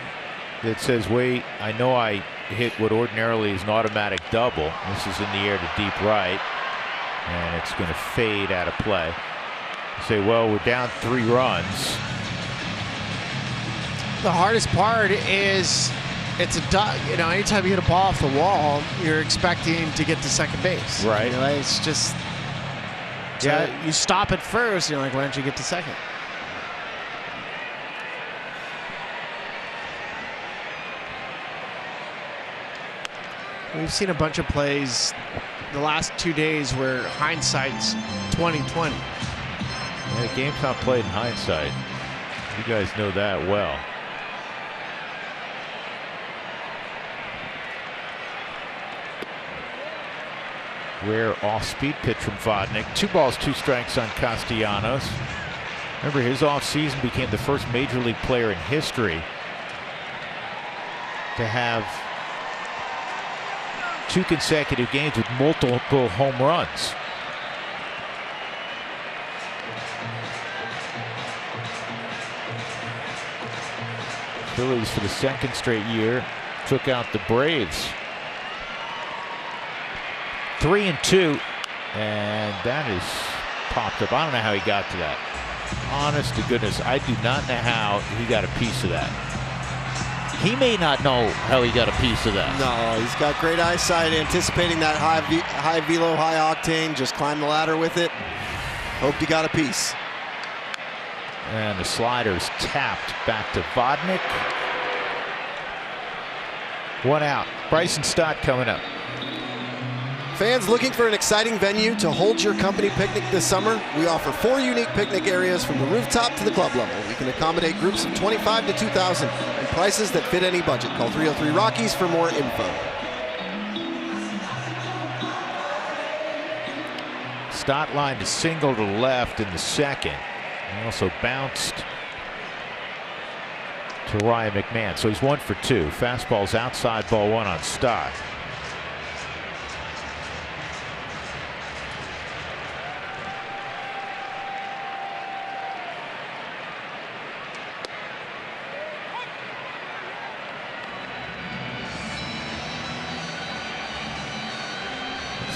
that says, wait, I know I hit what ordinarily is an automatic double. This is in the air to deep right, and it's going to fade out of play. You say, well, we're down 3 runs. The hardest part is it's a duck. You know, anytime you hit a ball off the wall, you're expecting to get to second base. Right. You know, it's just, yeah. You stop at first, you're like, why don't you get to second? We've seen a bunch of plays the last 2 days where hindsight's 20/20. Yeah, the game's not played in hindsight. You guys know that well. Rare off-speed pitch from Vodnik. 2 balls, 2 strikes on Castellanos. Remember, his offseason became the first major league player in history to have 2 consecutive games with multiple home runs. Phillies, for the 2nd straight year, took out the Braves. 3-2, and that is popped up. I don't know how he got to that. Honest to goodness, I do not know how he got a piece of that. He may not know how he got a piece of that. No, he's got great eyesight, anticipating that high velo, high octane, just climb the ladder with it. Hoped he got a piece. And the slider's tapped back to Vodnik. 1 out. Bryson Stott coming up. Fans looking for an exciting venue to hold your company picnic this summer? We offer 4 unique picnic areas from the rooftop to the club level. We can accommodate groups of 25 to 2,000 and prices that fit any budget. Call 303 Rockies for more info. Stott lined a single to left in the 2nd. He also bounced to Ryan McMahon. So he's 1 for 2. Fastball's outside, ball 1 on Stott.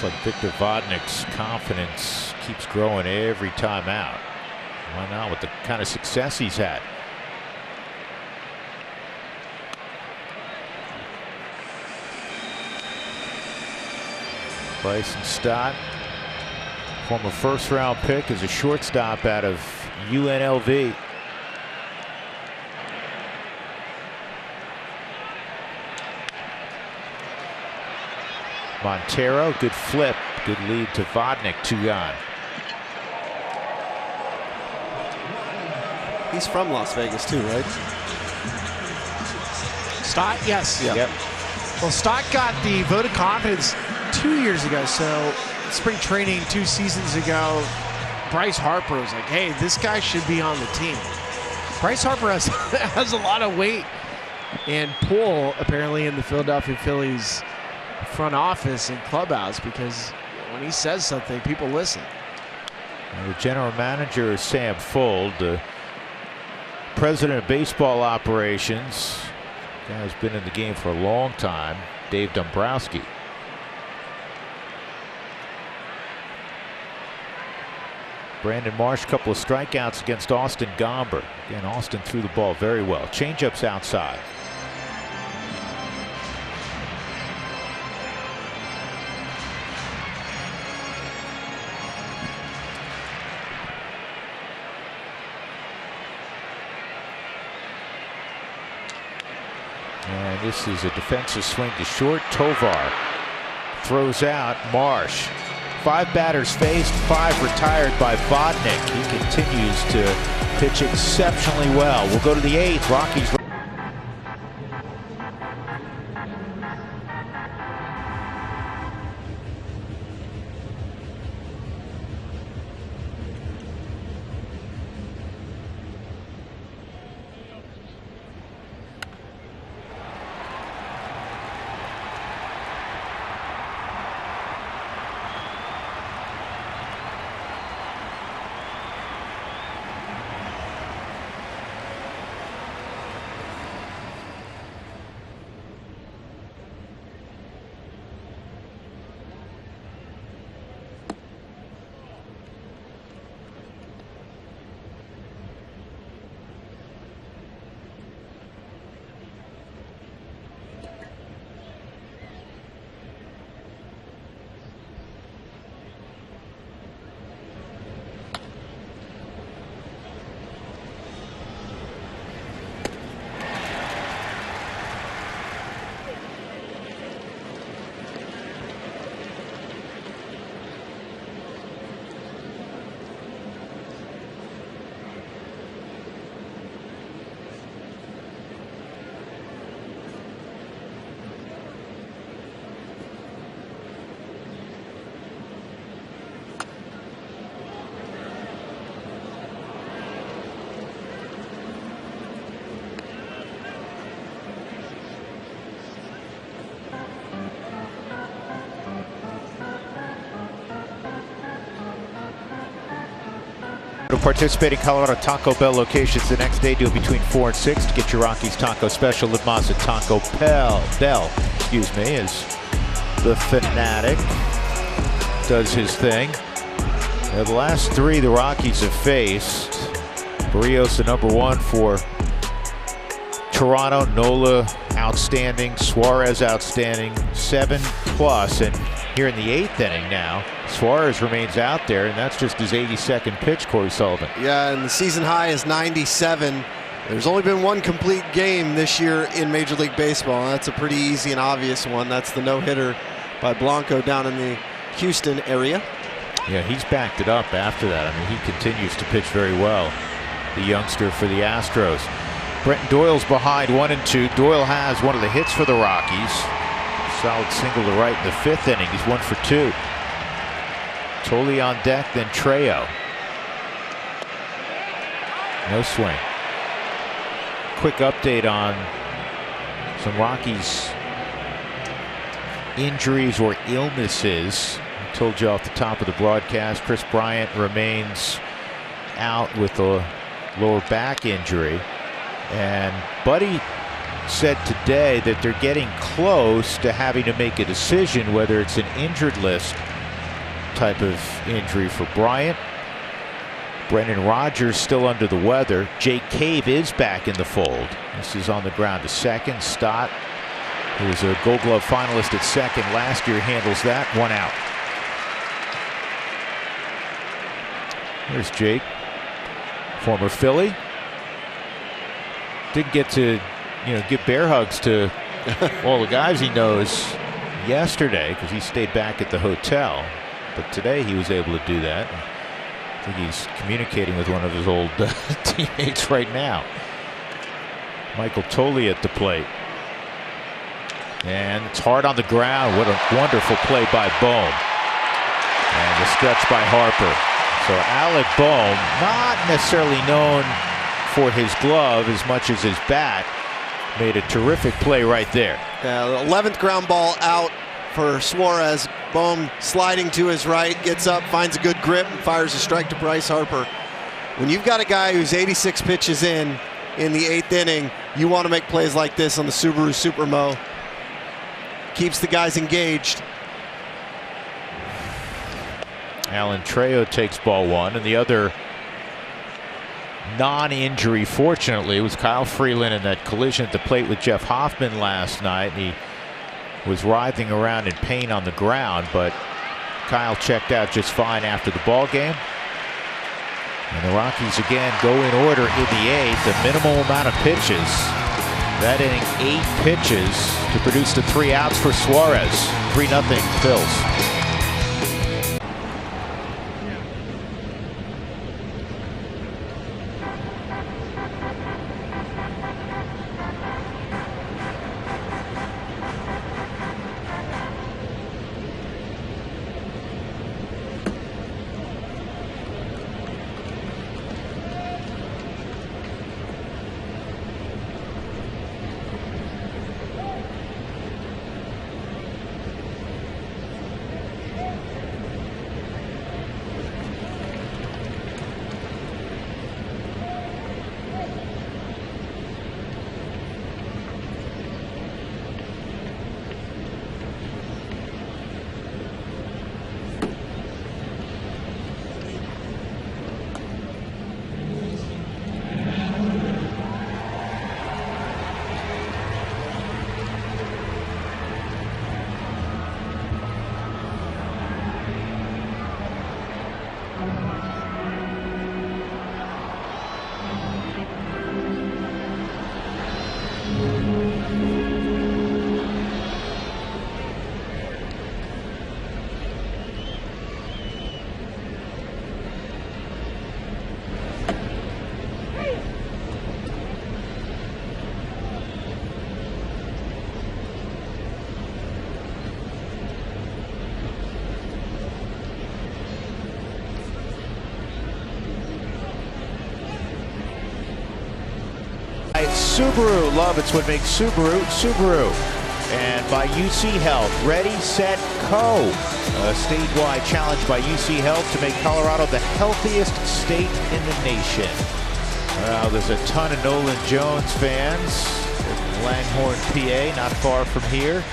Looks like Victor Vodnik's confidence keeps growing every time out. Why not, with the kind of success he's had? Bryson Stott, former 1st-round pick, as a shortstop out of UNLV. Montero, good flip, good lead to Vodnik, 2 gone. He's from Las Vegas too, right? Stott, yes. Yeah. Yep. Well, Stott got the vote of confidence 2 years ago. So spring training 2 seasons ago, Bryce Harper was like, hey, this guy should be on the team. Bryce Harper has a lot of weight and pull apparently in the Philadelphia Phillies front office and clubhouse, because when he says something, people listen. The general manager is Sam Fuld. The president of baseball operations, guy who's been in the game for a long time, Dave Dombrowski. Brandon Marsh, couple of strikeouts against Austin Gomber. Again, Austin threw the ball very well. Changeups outside. And this is a defensive swing to short. Tovar throws out. Marsh. 5 batters faced, 5 retired by Vodnik. He continues to pitch exceptionally well. We'll go to the 8th. Rockies. To participating Colorado Taco Bell locations the next day, deal between 4 and 6 to get your Rockies taco special. Live Mazda Taco Bell, as the fanatic does his thing. Now, the last 3 the Rockies have faced, Barrios the #1 for Toronto, Nola outstanding, Suarez outstanding, 7+, and here in the 8th inning now, Suarez remains out there, and that's just his 82nd pitch, Corey Sullivan. Yeah, and the season high is 97. There's only been 1 complete game this year in Major League Baseball. That's a pretty easy and obvious one. That's the no-hitter by Blanco down in the Houston area. Yeah, he's backed it up after that. I mean, he continues to pitch very well, the youngster for the Astros. Brenton Doyle's behind 1 and 2. Doyle has one of the hits for the Rockies. Solid single to right in the 5th inning. He's 1 for 2. Toley on deck, then Trejo. No swing. Quick update on some Rockies injuries or illnesses. I told you off the top of the broadcast, Chris Bryant remains out with a lower back injury. And Buddy said today that they're getting close to having to make a decision whether it's an injured list type of injury for Bryant. Brendan Rodgers still under the weather. Jake Cave is back in the fold. This is on the ground to second. Stott, who was a Gold Glove finalist at second last year, handles that. 1 out. There's Jake, former Philly. Didn't get to, give bear hugs to all the guys he knows yesterday because he stayed back at the hotel. But today he was able to do that. I think he's communicating with one of his old teammates right now. Michael Toley at the plate. And it's hard on the ground. What a wonderful play by Bohm. And the stretch by Harper. So Alec Bohm, not necessarily known for his glove as much as his bat, made a terrific play right there. The 11th ground ball out for Suarez. Bohm sliding to his right, gets up, finds a good grip, and fires a strike to Bryce Harper. When you've got a guy who's 86 pitches in the 8th inning, you want to make plays like this on the Subaru Supermo. Keeps the guys engaged. Alan Trejo takes ball 1, and the other non-injury, fortunately, was Kyle Freeland in that collision at the plate with Jeff Hoffman last night. He was writhing around in pain on the ground, but Kyle checked out just fine after the ball game. And the Rockies again go in order in the 8th. The minimal amount of pitches That inning, 8 pitches to produce the 3 outs for Suarez. 3-0 Phils. Subaru, love it's what makes Subaru, Subaru. And by UC Health, Ready, Set, Co. A statewide challenge by UC Health to make Colorado the healthiest state in the nation. Well, there's a ton of Nolan Jones fans in Langhorne, PA, not far from here.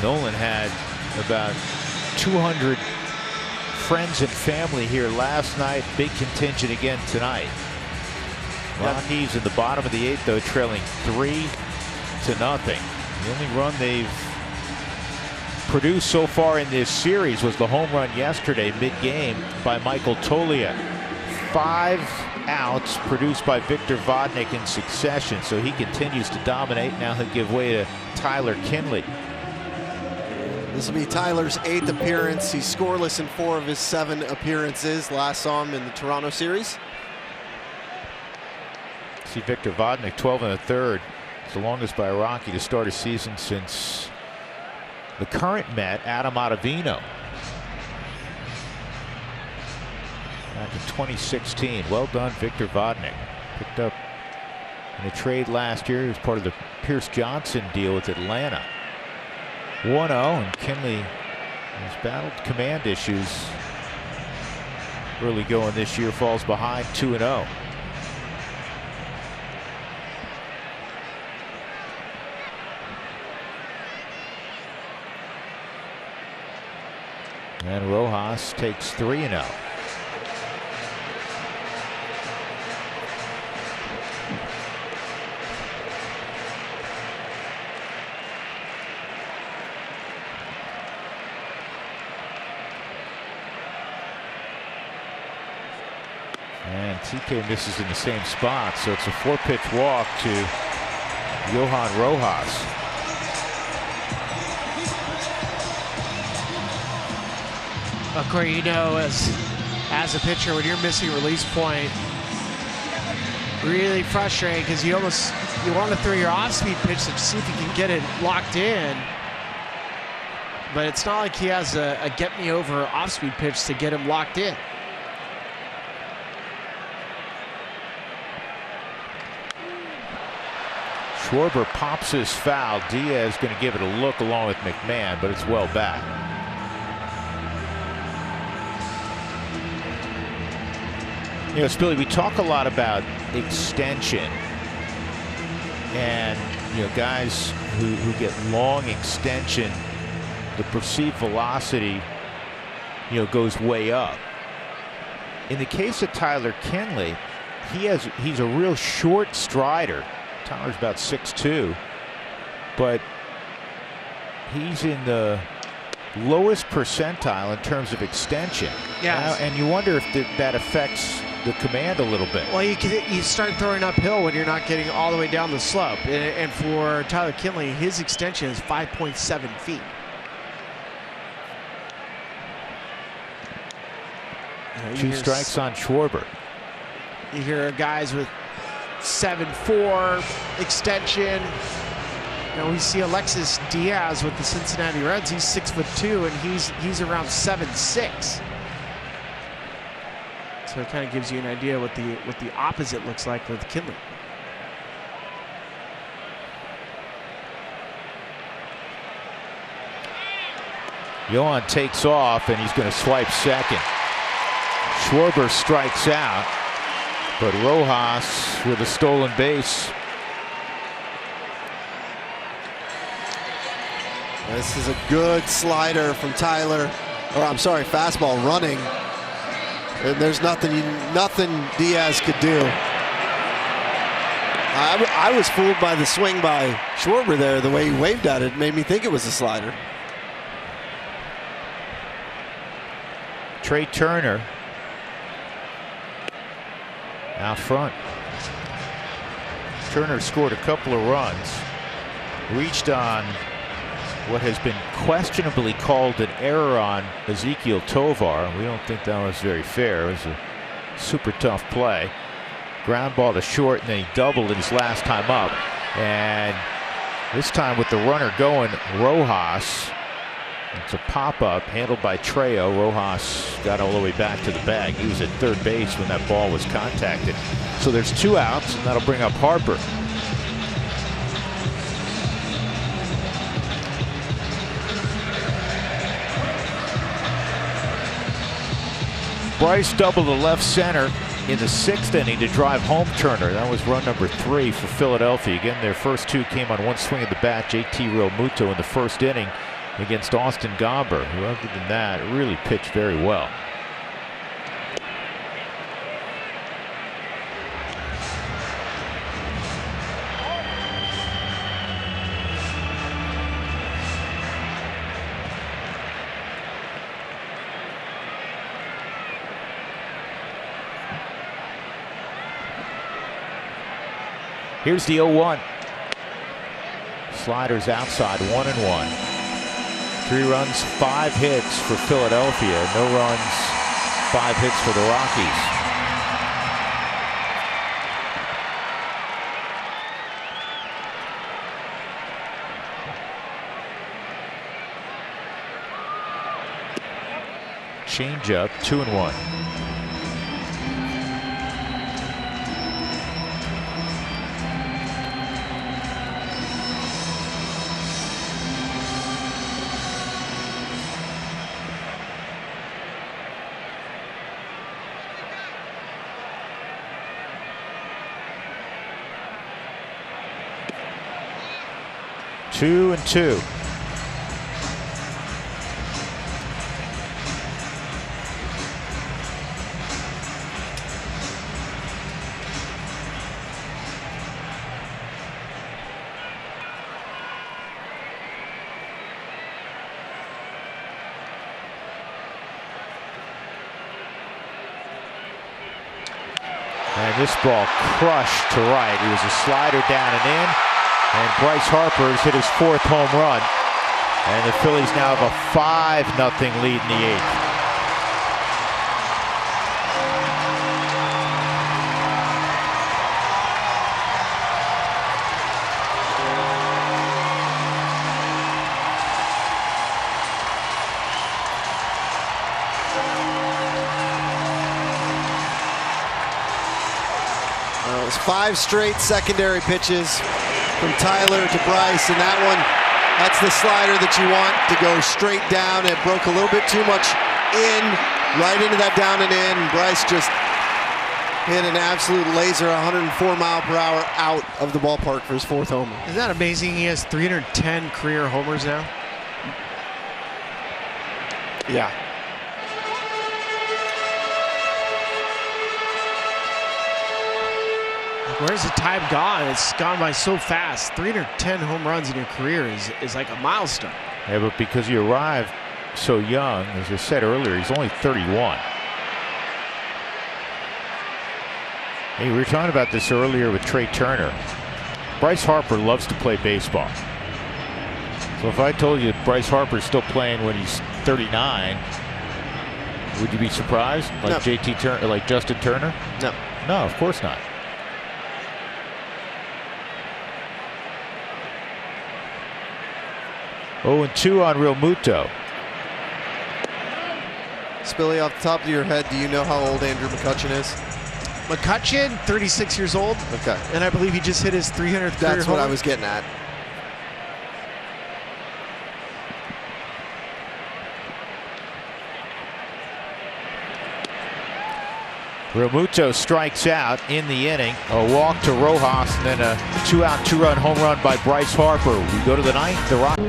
Nolan had about 200 friends and family here last night. Big contingent again tonight. Rockies in the bottom of the 8th, though, trailing 3-0. The only run they've produced so far in this series was the home run yesterday mid-game by Michael Toglia. 5 outs produced by Victor Vodnik in succession, so he continues to dominate. Now he'll give way to Tyler Kinley. This will be Tyler's 8th appearance. He's scoreless in 4 of his 7 appearances. Last saw him in the Toronto series. See Victor Vodnik, 12 1/3. It's the longest by a Rocky to start a season since the current Met, Adam Ottavino, back in 2016. Well done, Victor Vodnik. Picked up in a trade last year as part of the Pierce Johnson deal with Atlanta. 1-0, and Kinley has battled command issues early going this year, falls behind 2-0. And Rojas takes 3-0. And TK misses in the same spot, so it's a 4-pitch walk to Johan Rojas. Corey, you know, as a pitcher, when you're missing release point, really frustrating because you want to throw your off-speed pitch to see if you can get it locked in, but it's not like he has a get-me-over off-speed pitch to get him locked in. Schwarber pops his foul. Diaz going to give it a look along with McMahon, but it's well back. You know, Spilly, we talk a lot about extension, and you know, guys who get long extension, the perceived velocity, you know, goes way up. In the case of Tyler Kinley, he's a real short strider. Tyler's about 6'2", but he's in the lowest percentile in terms of extension. Yeah, and you wonder if that affects the command a little bit. Well, you start throwing uphill when you're not getting all the way down the slope. And for Tyler Kinley, his extension is 5.7 feet. Two strikes on Schwarber. You hear guys with 7'4" extension. We see Alexis Diaz with the Cincinnati Reds. He's 6'2", and he's around 7'6". So it kind of gives you an idea what the opposite looks like with Kinley. Yohan takes off, and he's going to swipe second. Schwarber strikes out, but Rojas with a stolen base. This is a good slider from Tyler, or I'm sorry, fastball running. And there's nothing Diaz could do. I was fooled by the swing by Schwarber there. The way he waved at it made me think it was a slider. Trey Turner out front. Turner scored a couple of runs, reached on what has been questionably called an error on Ezequiel Tovar. We don't think that was very fair. It was a super tough play. Ground ball to short, and then he doubled in his last time up. And this time with the runner going, Rojas. It's a pop-up handled by Trejo. Rojas got all the way back to the bag. He was at third base when that ball was contacted. So there's 2 outs, and that'll bring up Harper. Bryce doubled to left center in the 6th inning to drive home Turner. That was run number 3 for Philadelphia. Again, their first 2 came on one swing of the bat. JT Realmuto in the 1st inning against Austin Gomber, who other than that really pitched very well. Here's the 0-1. Sliders outside, 1-1. 3 runs, 5 hits for Philadelphia. No runs, 5 hits for the Rockies. Changeup, 2-1. Two and 2. And this ball crushed to right. It was a slider down and in. And Bryce Harper's hit his 4th home run. And the Phillies now have a 5-0 lead in the 8th. It was 5 straight secondary pitches from Tyler to Bryce, and that one, that's the slider that you want to go straight down. It broke a little bit too much in, right into that down and in. Bryce just hit an absolute laser, 104 mile per hour out of the ballpark for his 4th homer. Isn't that amazing? He has 310 career homers now. Yeah. Where's the time gone? It's gone by so fast. 310 home runs in your career is like a milestone. Yeah, but because you arrived so young, as I said earlier, he's only 31. Hey, we were talking about this earlier with Trey Turner. Bryce Harper loves to play baseball. So if I told you Bryce Harper's still playing when he's 39, would you be surprised? Like No. JT Turner, like Justin Turner? No. No, of course not. Oh, and 2 on Real Muto. Spilly, off the top of your head, do you know how old Andrew McCutchen is? McCutchen, 36 years old, Okay. and I believe he just hit his 300th career That's what I home. was getting at. Real Muto strikes out in the inning. A walk to Rojas, and then a 2-out, 2-run home run by Bryce Harper. We go to the 9th. The Rockies.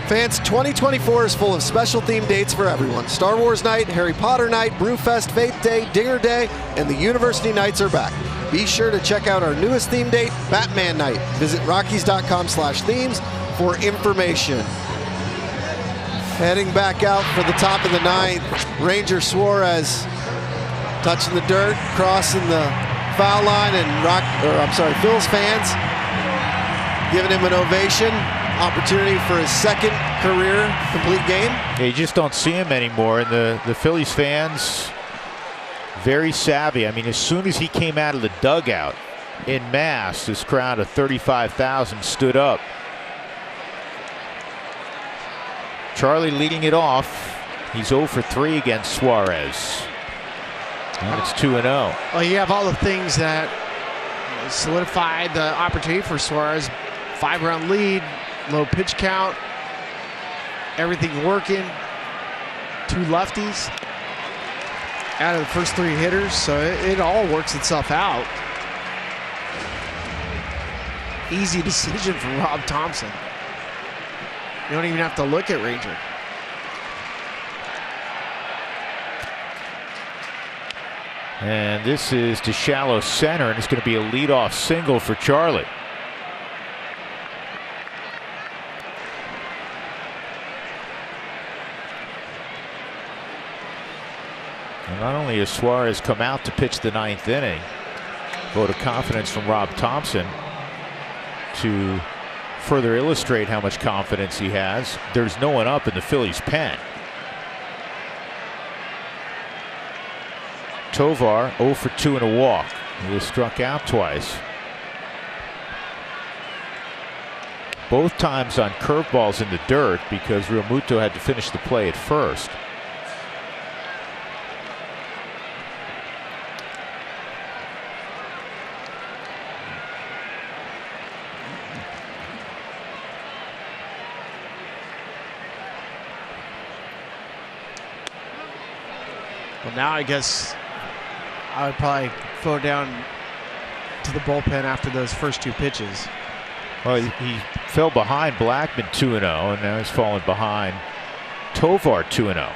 Fans, 2024 is full of special theme dates for everyone. Star Wars Night, Harry Potter Night, Brewfest, Faith Day, Dinger Day, and the University Nights are back. Be sure to check out our newest theme date, Batman Night. Visit Rockies.com/themes for information. Heading back out for the top of the 9th, Ranger Suarez touching the dirt, crossing the foul line, and Phillies fans giving him an ovation. Opportunity for his 2nd career complete game. Yeah, you just don't see him anymore. And the Phillies fans, very savvy. I mean, as soon as he came out of the dugout in mass, this crowd of 35,000 stood up. Charlie leading it off. He's 0 for 3 against Suarez. And it's 2-0. Well, you have all the things that solidified the opportunity for Suarez. 5-run lead, low pitch count, everything working. 2 lefties out of the first 3 hitters, so it all works itself out. Easy decision for Rob Thompson. You don't even have to look at Ranger. And this is to shallow center, and it's going to be a leadoff single for Charlie. And not only has Suarez come out to pitch the 9th inning, vote of confidence from Rob Thompson to further illustrate how much confidence he has. There's no one up in the Phillies' pen. Tovar 0 for 2 and a walk. He was struck out twice. Both times on curveballs in the dirt because Real Muto had to finish the play at first. Well, now I guess I would probably go down to the bullpen after those first 2 pitches. Well, he fell behind Blackman 2-0, and now he's fallen behind Tovar 2-0.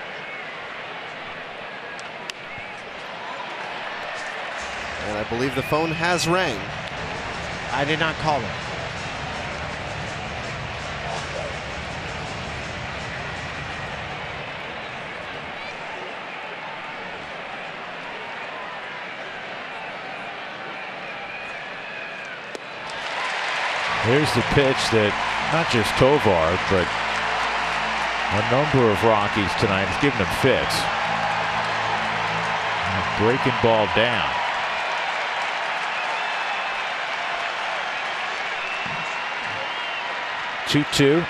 And I believe the phone has rang. I did not call him. Here's the pitch that not just Tovar, but a number of Rockies tonight has given him fits. Breaking ball down. Two-two,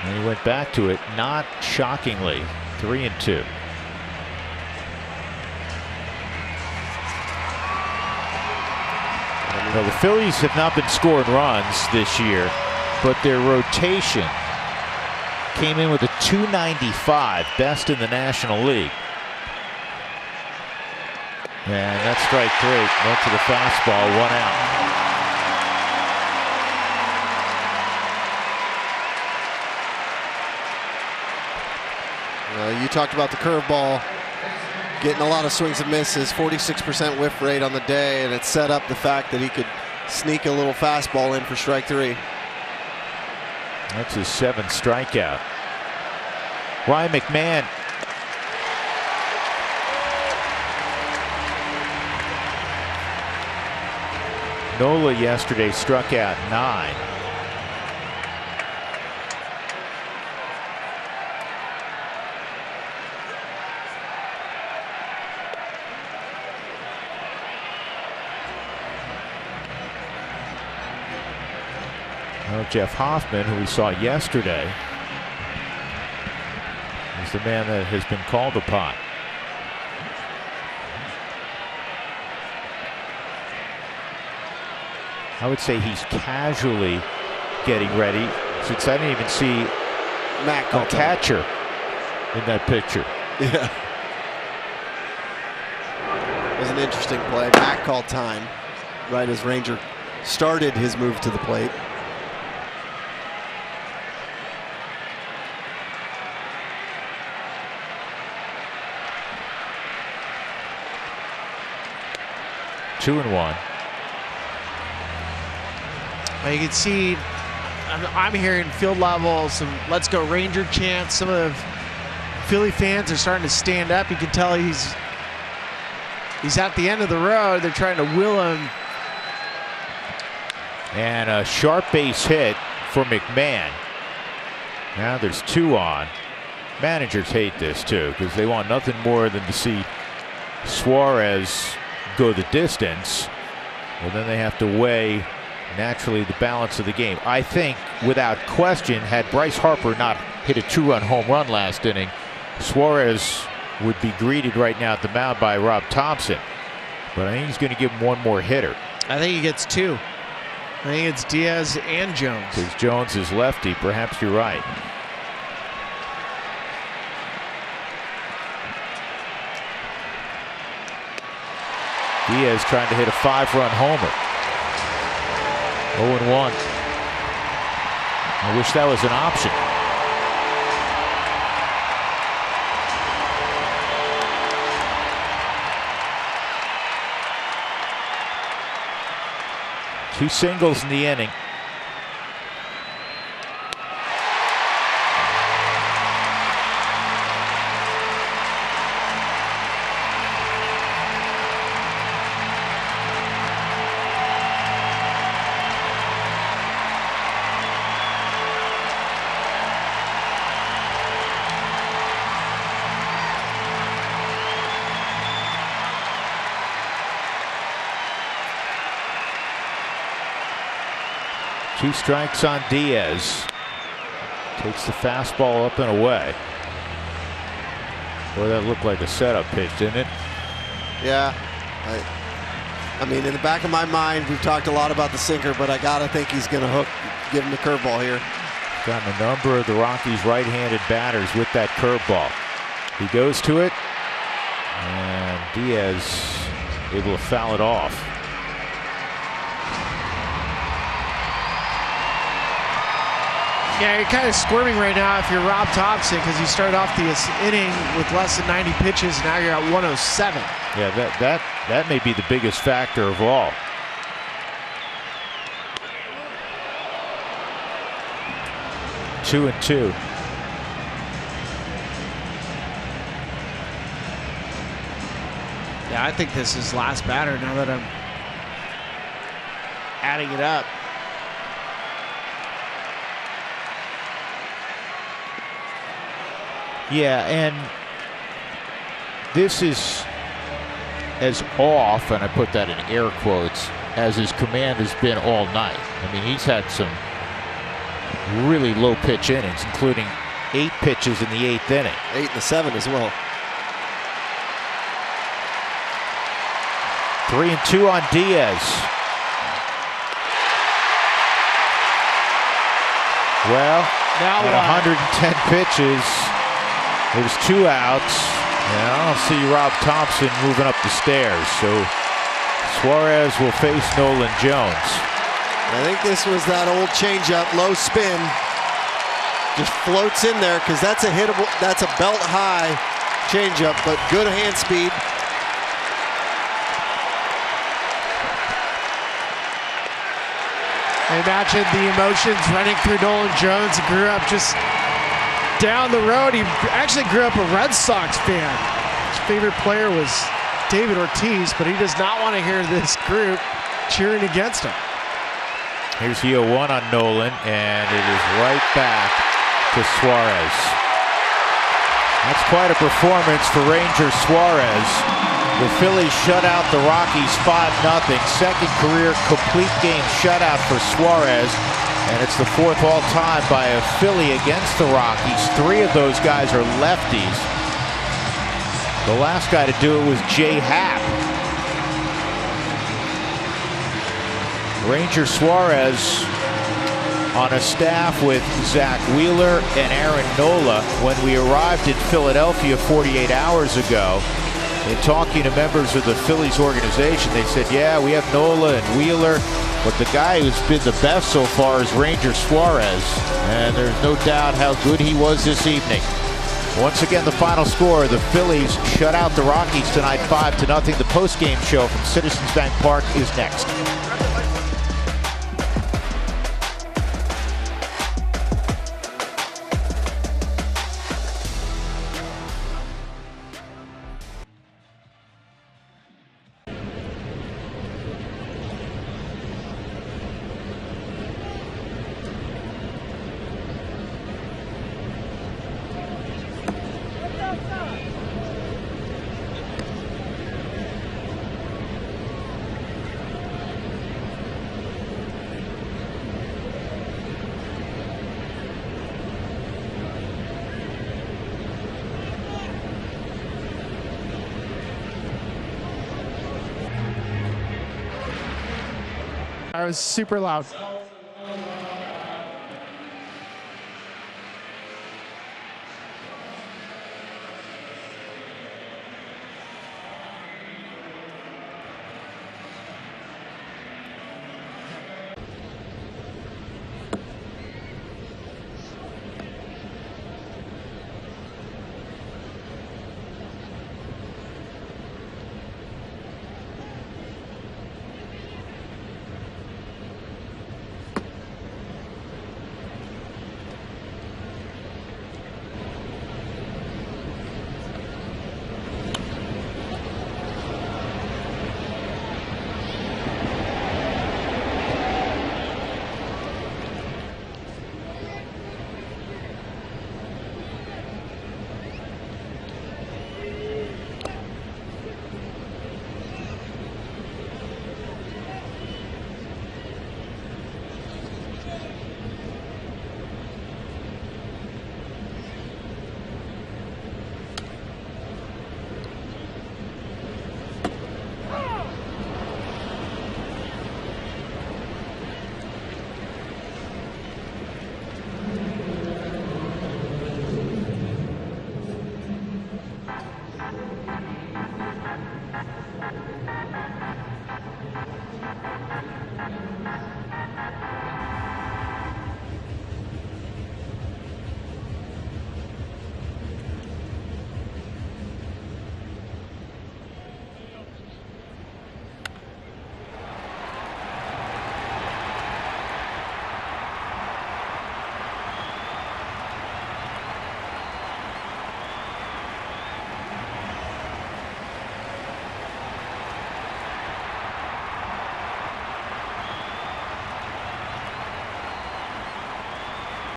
and he went back to it, not shockingly, 3-2. Well, the Phillies have not been scoring runs this year, but their rotation came in with a .295, best in the National League. And that's strike three. Went to the fastball, 1 out. You talked about the curveball getting a lot of swings and misses, 46% whiff rate on the day, and it set up the fact that he could sneak a little fastball in for strike three. That's his 7th strikeout. Ryan McMahon. Nola yesterday struck out 9. Well, Jeff Hoffman, who we saw yesterday, is the man that has been called upon. I would say he's casually getting ready, since I didn't even see Matt a catcher in that picture. Yeah. It was an interesting play. Matt called time right as Ranger started his move to the plate. Two and one. You can see, I'm hearing field level, some "Let's Go Ranger" chants. Some of the Philly fans are starting to stand up. You can tell he's at the end of the road. They're trying to will him. And a sharp base hit for McMahon. Now there's 2 on. Managers hate this too, because they want nothing more than to see Suarez go the distance. Well, then they have to weigh naturally the balance of the game. I think without question, had Bryce Harper not hit a 2-run home run last inning, Suarez would be greeted right now at the mound by Rob Thompson. But I think he's going to give him one more hitter. I think he gets 2. I think it's Diaz and Jones. Because Jones is lefty. Perhaps you're right. Diaz trying to hit a 5-run homer. 0-1. I wish that was an option. Two singles in the inning. Two strikes on Diaz. Takes the fastball up and away. Boy, that looked like a setup pitch, didn't it? Yeah. I mean, in the back of my mind, we've talked a lot about the sinker, but I gotta think he's gonna give him the curveball here. Gotten a number of the Rockies' right-handed batters with that curveball. He goes to it, and Diaz able to foul it off. Yeah, you're kind of squirming right now if you're Rob Thompson because you started off the inning with less than 90 pitches. Now you're at 107. Yeah, that may be the biggest factor of all. Two and two. Yeah, I think this is last batter now that I'm adding it up. Yeah, and this is as off, and I put that in air quotes, as his command has been all night. I mean, he's had some really low pitch innings, including 8 pitches in the 8th inning. 8 and 7 as well. 3-2 on Diaz. Well, now at 110 pitches, there's 2 outs. And I don't see Rob Thompson moving up the stairs. So Suarez will face Nolan Jones. I think this was that old changeup, low spin. Just floats in there because that's a hittable, that's a belt high changeup, but good hand speed. Imagine the emotions running through Nolan Jones. He grew up just down the road. He actually grew up a Red Sox fan. His favorite player was David Ortiz, but he does not want to hear this group cheering against him. Here's the 0-1 on Nolan, and it is right back to Suarez. That's quite a performance for Ranger Suarez. The Phillies shut out the Rockies 5-0. Second career complete game shutout for Suarez. And it's the 4th all-time by a Philly against the Rockies. 3 of those guys are lefties. The last guy to do it was Jay Happ. Ranger Suarez on a staff with Zach Wheeler and Aaron Nola. When we arrived in Philadelphia 48 hours ago, in talking to members of the Phillies organization, they said, yeah, we have Nola and Wheeler, but the guy who's been the best so far is Ranger Suarez, and there's no doubt how good he was this evening. Once again, the final score, the Phillies shut out the Rockies tonight 5-0. The post-game show from Citizens Bank Park is next. I was super loud.